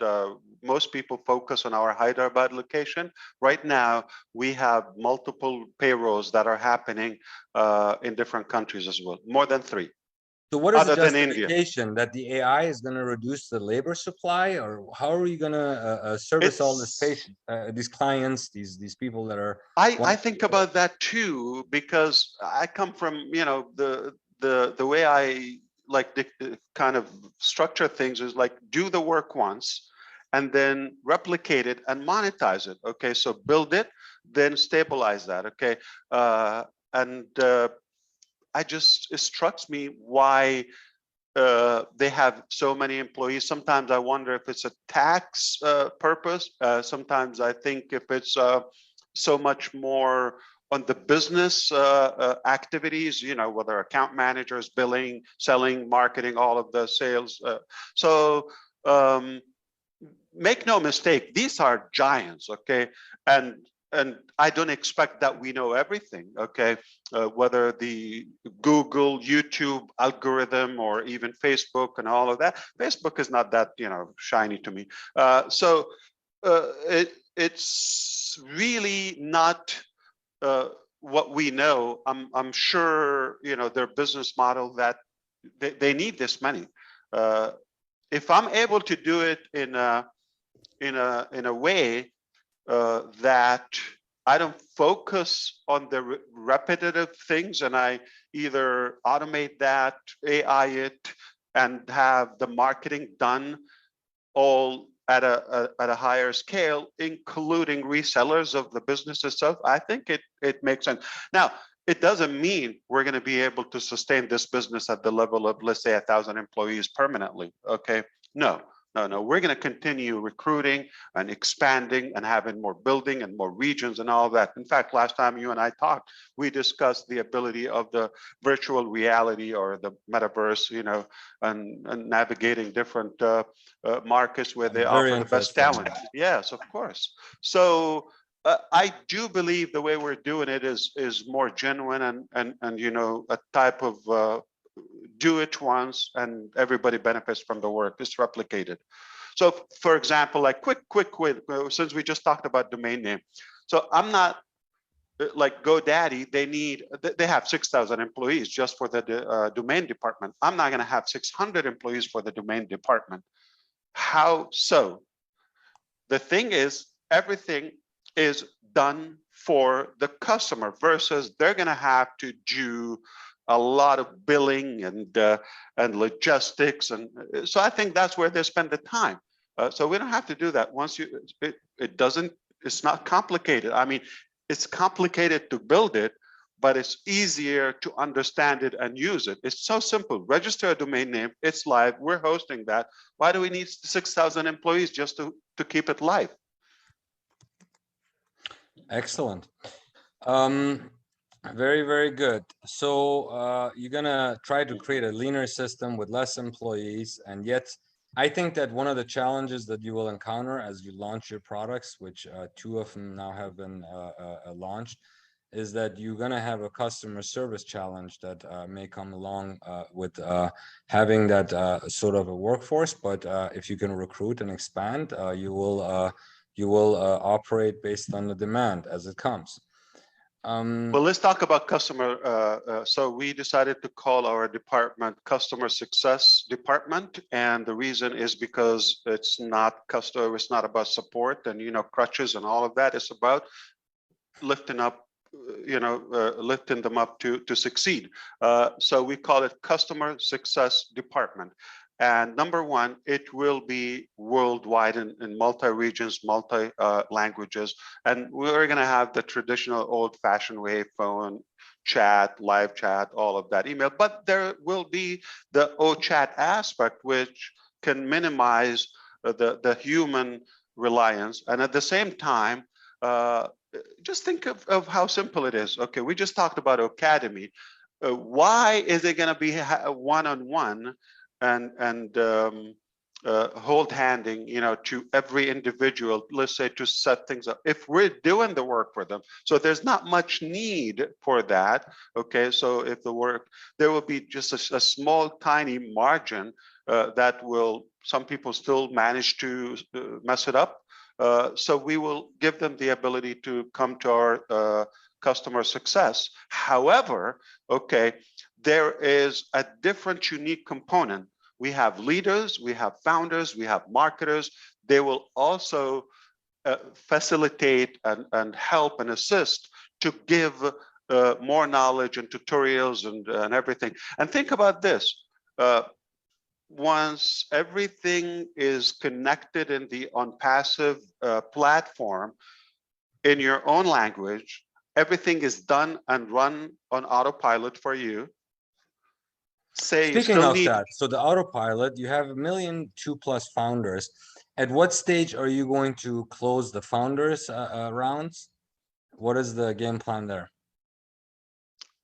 most people focus on our Hyderabad location. Right now, we have multiple payrolls that are happening in different countries as well, more than 3. So what is the justification that the AI is going to reduce the labor supply, or how are you going to service all this patient, these clients, these people that are? I think about that too, because I come from the way I like to kind of structure things is like do the work once and then replicate it and monetize it. Okay, so build it, then stabilize that. Okay, it strikes me why they have so many employees. Sometimes I wonder if it's a tax purpose. Sometimes I think if it's so much more on the business activities, whether account managers, billing, selling, marketing, all of the sales. So make no mistake, these are giants, okay? And I don't expect that we know everything, okay? Whether the Google, YouTube algorithm, or even Facebook and all of that. Facebook is not that, shiny to me. So it's really not what we know. I'm sure, their business model that they need this money. If I'm able to do it in a way that I don't focus on the repetitive things, and I either automate that, AI it, and have the marketing done all at a higher scale, including resellers of the business itself, I think it makes sense. Now, it doesn't mean we're going to be able to sustain this business at the level of, let's say, 1,000 employees permanently. Okay, no. We're going to continue recruiting and expanding and having more building and more regions and all that. In fact, last time you and I talked, we discussed the ability of the virtual reality or the metaverse, and navigating different markets where they offer the best talent. Yes, of course. So I do believe the way we're doing it is more genuine and a type of do it once and everybody benefits from the work. It's replicated. So for example, like quick, since we just talked about domain name. So I'm not like GoDaddy, they have 6,000 employees just for the domain department. I'm not going to have 600 employees for the domain department. How so? The thing is, everything is done for the customer versus they're going to have to do a lot of billing and logistics, and so I think that's where they spend the time. So we don't have to do that. Once it's not complicated. I mean, it's complicated to build it, but it's easier to understand it and use it. It's so simple. Register a domain name. It's live. We're hosting that. Why do we need 6,000 employees just to keep it live? Excellent. Very, very good. So you're gonna try to create a leaner system with less employees, and yet I think that one of the challenges that you will encounter as you launch your products, which 2 of them now have been launched, is that you're gonna have a customer service challenge that may come along with having that sort of a workforce. But if you can recruit and expand, you will operate based on the demand as it comes. Well, let's talk about customer. So we decided to call our department Customer Success Department, and the reason is because it's not about support and crutches and all of that. It's about lifting up, lifting them up to succeed. So we call it Customer Success Department. And number one, it will be worldwide in multi-regions, multi-languages. And we're going to have the traditional old-fashioned way, phone, chat, live chat, all of that, email. But there will be the O-chat aspect, which can minimize the human reliance. And at the same time, just think of how simple it is. Okay, we just talked about O-Cademy. Why is it going to be one-on-one? And hold handing, to every individual, let's say, to set things up if we're doing the work for them. So there's not much need for that. Okay, so if there will be just a small, tiny margin that some people still manage to mess it up. So we will give them the ability to come to our customer success. However, okay, there is a different unique component. We have leaders, we have founders, we have marketers. They will also facilitate and help and assist to give more knowledge and tutorials and everything. And think about this. Once everything is connected in the ONPASSIVE platform in your own language, everything is done and run on autopilot for you. Speaking of that, so the autopilot, you have 1.2 million plus founders. At what stage are you going to close the founders rounds? What is the game plan there?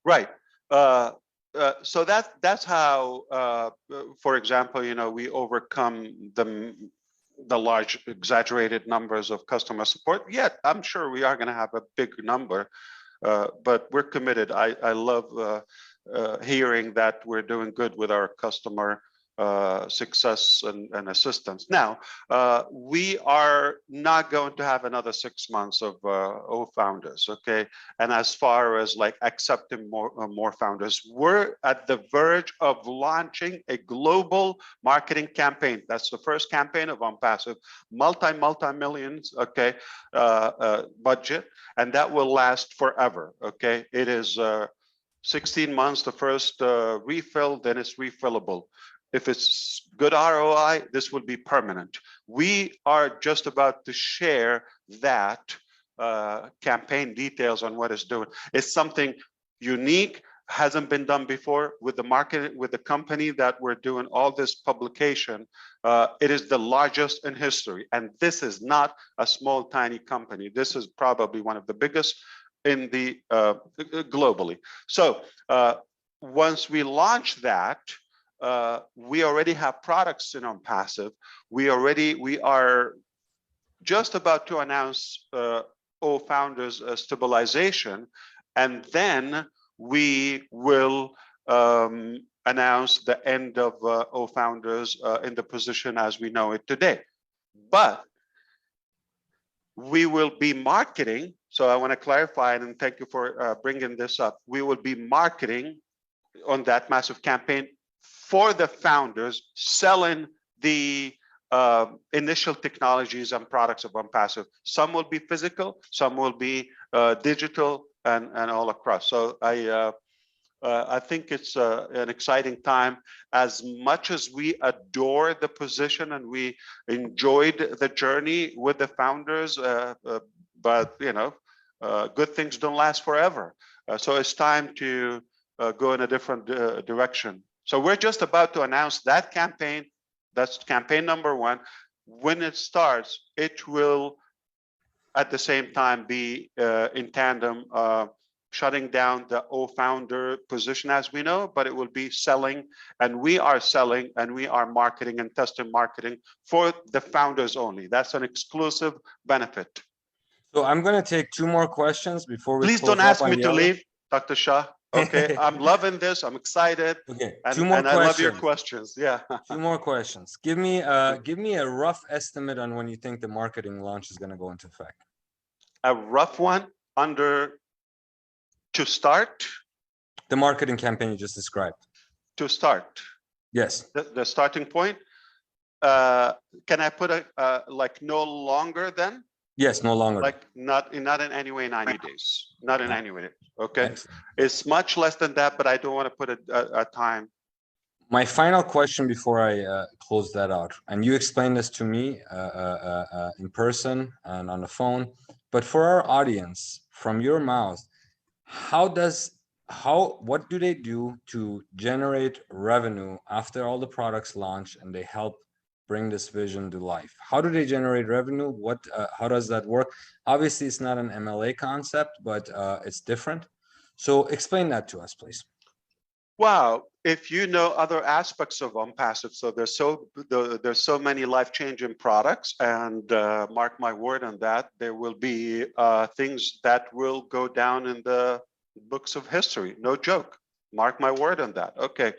Right. So that's how, for example, we overcome the large exaggerated numbers of customer support. Yet I'm sure we are going to have a big number, but we're committed. I love hearing that we're doing good with our customer success and assistance. Now, we are not going to have another 6 months of founders, okay? And as far as like accepting more founders, we're at the verge of launching a global marketing campaign. That's the first campaign of ONPASSIVE, multi-millions, okay, budget, and that will last forever, okay? It is 16 months, the first refill, then it's refillable. If it's good ROI, this will be permanent. We are just about to share that campaign details on what it's doing. It's something, unique, hasn't been done before with the market, with the company that we're doing all this publication. It is the largest in history, and this is not a small tiny company. This is probably one of the biggest in the globally. So once we launch that, we already have products in ONPASSIVE. We are just about to announce O-Founders stabilization, and then we will announce the end of O-Founders in the position as we know it today. But we will be marketing, so I want to clarify, and thank you for bringing this up. We will be marketing on that massive campaign for the founders, selling the initial technologies and products of ONPASSIVE. Some will be physical, some will be digital, and all across. So I think it's an exciting time. As much as we adore the position and we enjoyed the journey with the founders, but you know, good things don't last forever. So it's time to go in a different direction. So we're just about to announce that campaign. That's campaign number 1. When it starts, it will at the same time be in tandem shutting down the O-Founder position as we know, but it will be selling, and we are selling, and we are marketing and testing marketing for the founders only. That's an exclusive benefit. So I'm going to take 2 more questions before we please close don't up ask on me the to other. leave, Dr. Shah. Okay, I'm loving this. I'm excited. Okay, and, 2 more and questions. I love your questions. Yeah. 2 more questions. Give me a rough estimate on when you think the marketing launch is going to go into effect. A rough one to start. The marketing campaign you just described. To start. Yes. The starting point. Can I put a like no longer than? Yes, no longer. Like not in any way 90 days. Not in any way. Okay. Excellent. It's much less than that, but I don't want to put a time. My final question before I close that out, and you explained this to me in person and on the phone, but for our audience, from your mouth, what do they do to generate revenue after all the products launch and they help bring this vision to life? How do they generate revenue? How does that work? Obviously, it's not an MLA concept, but it's different. So explain that to us, please. Wow, if you know other aspects of ONPASSIVE, so there's so many life-changing products, and mark my word on that, there will be things that will go down in the books of history. No joke. Mark my word on that. Okay.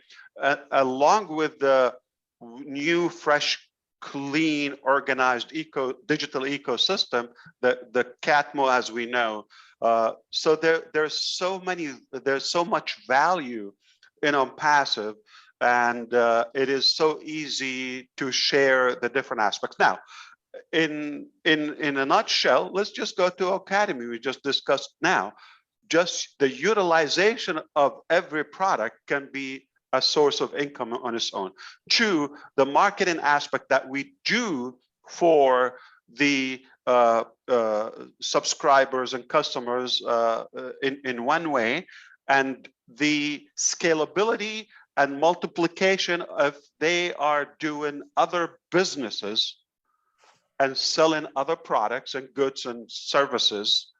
Along with the new, fresh, clean, organized digital ecosystem, the CATMO as we know. So there's so much value in ONPASSIVE, and it is so easy to share the different aspects. Now, in a nutshell, let's just go to O-Academy we just discussed now. Just the utilization of every product can be a source of income on its own. 2, the marketing aspect that we do for the subscribers and customers in one way, and the scalability and multiplication if they are doing other businesses and selling other products and goods and services.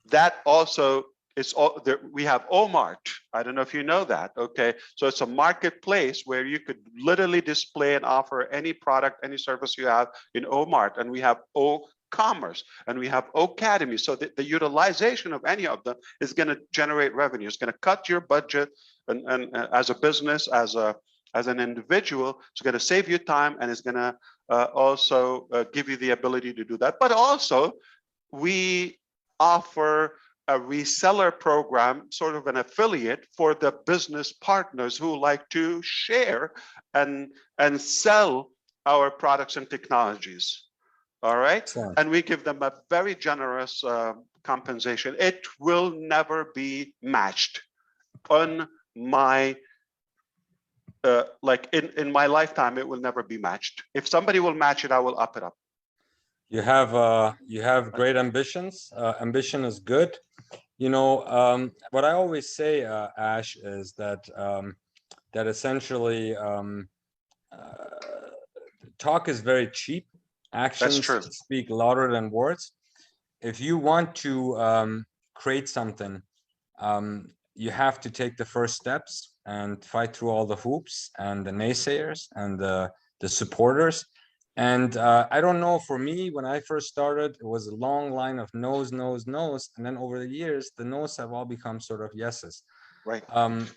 That also is all there. We have Omart. I don't know if you know that. Okay, so it's a marketplace where you could literally display and offer any product, any service you have in Omart, and we have O-Commerce, and we have O-Academy. So the utilization of any of them is going to generate revenue. It's going to cut your budget, and as a business, as an individual, it's going to save you time, and it's going to also give you the ability to do that. But also, we offer a reseller program, sort of an affiliate for the business partners who like to share and sell our products and technologies. All right. Excellent. And we give them a very generous compensation. It will never be matched on my like in my lifetime. It will never be matched. If somebody will match it, I will up it up. You have great ambitions. Ambition is good. what I always say, Ash, is that that essentially talk is very cheap. Actions true. speak louder than words. If you want to create something, you have to take the first steps and fight through all the hoops and the naysayers and the supporters. And I don't know, for me, when I first started, it was a long line of no's, no's, no's. And then over the years, the no's have all become sort of yeses. Right.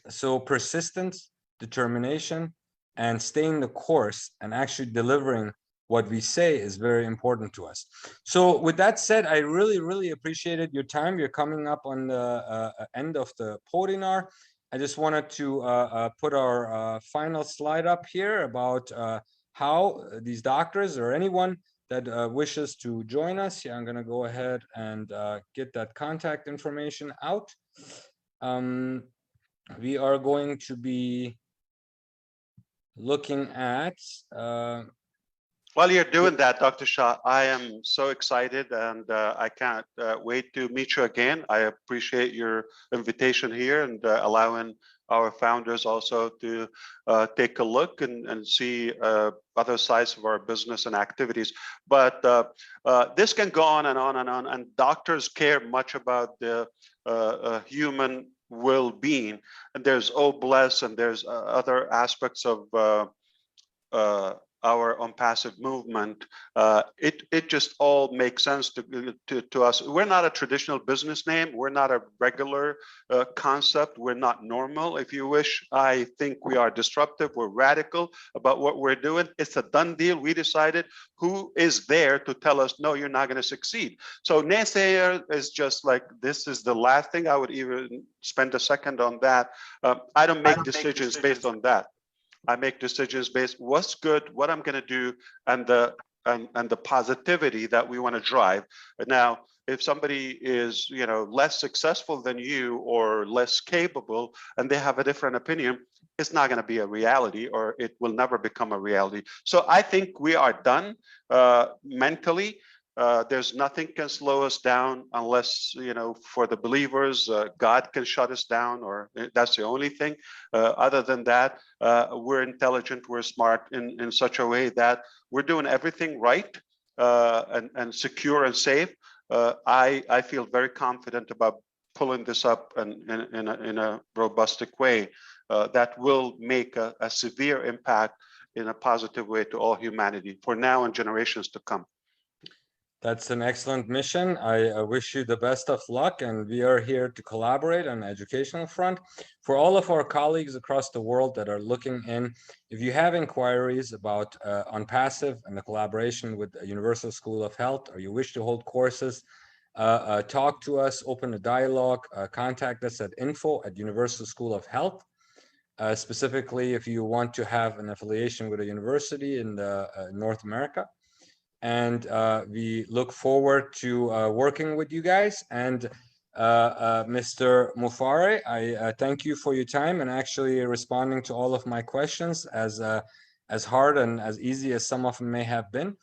So persistence, determination, and staying the course and actually delivering what we say is very important to us. So with that said, I really, really appreciated your time. You're coming up on the end of the podinar. I just wanted to put our final slide up here about how these doctors or anyone that wishes to join us. Yeah, I'm going to go ahead and get that contact information out. We are going to be looking at while you're doing that, Dr. Shah, I am so excited, and I can't wait to meet you again. I appreciate your invitation here and allowing our founders also to take a look and see other sides of our business and activities. But this can go on and on and on, and doctors care much about the human well-being. And there's OBLES, and there's other aspects of our ONPASSIVE movement. It just all makes sense to us. We're not a traditional business name. We're not a regular concept. We're not normal, if you wish. I think we are disruptive. We're radical about what we're doing. It's a done deal. We decided. Who is there to tell us, no, you're not going to succeed? So naysayer is just like, this is the last thing I would even spend a second on that. I don't make decisions based on that. I make decisions based what's good, what I'm going to do, and the positivity that we want to drive. Now, if somebody is less successful than you or less capable, and they have a different opinion, it's not going to be a reality, or it will never become a reality. So I think we are done mentally. There's nothing can slow us down unless, for the believers, God can shut us down, or that's the only thing. Other than that, we're intelligent, we're smart in such a way that we're doing everything right and secure and safe. I feel very confident about pulling this up in a robust way that will make a severe impact in a positive way to all humanity for now and generations to come. That's an excellent mission. I wish you the best of luck, and we are here to collaborate on the educational front. For all of our colleagues across the world that are looking in, if you have inquiries about ONPASSIVE and the collaboration with the Universal School of Health, or you wish to hold courses, talk to us, open a dialogue, contact us at info@Universal School of Health. Specifically, if you want to have an affiliation with a university in North America. And we look forward to working with you guys. And Mr. Mufare, I thank you for your time and actually responding to all of my questions as hard and as easy as some of them may have been.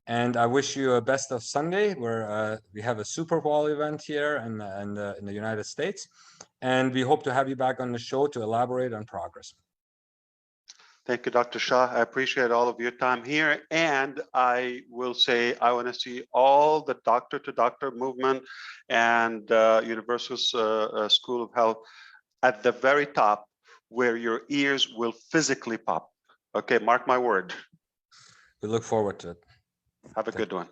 And I wish you a best of Sunday, where we have a Super Bowl event here in the United States. And we hope to have you back on the show to elaborate on progress. Thank you, Dr. Shah. I appreciate all of your time here. And I will say, I want to see all the doctor-to-doctor movement and Universal School of Health at the very top, where your ears will physically pop. Okay, mark my word. We look forward to it. Have a good one.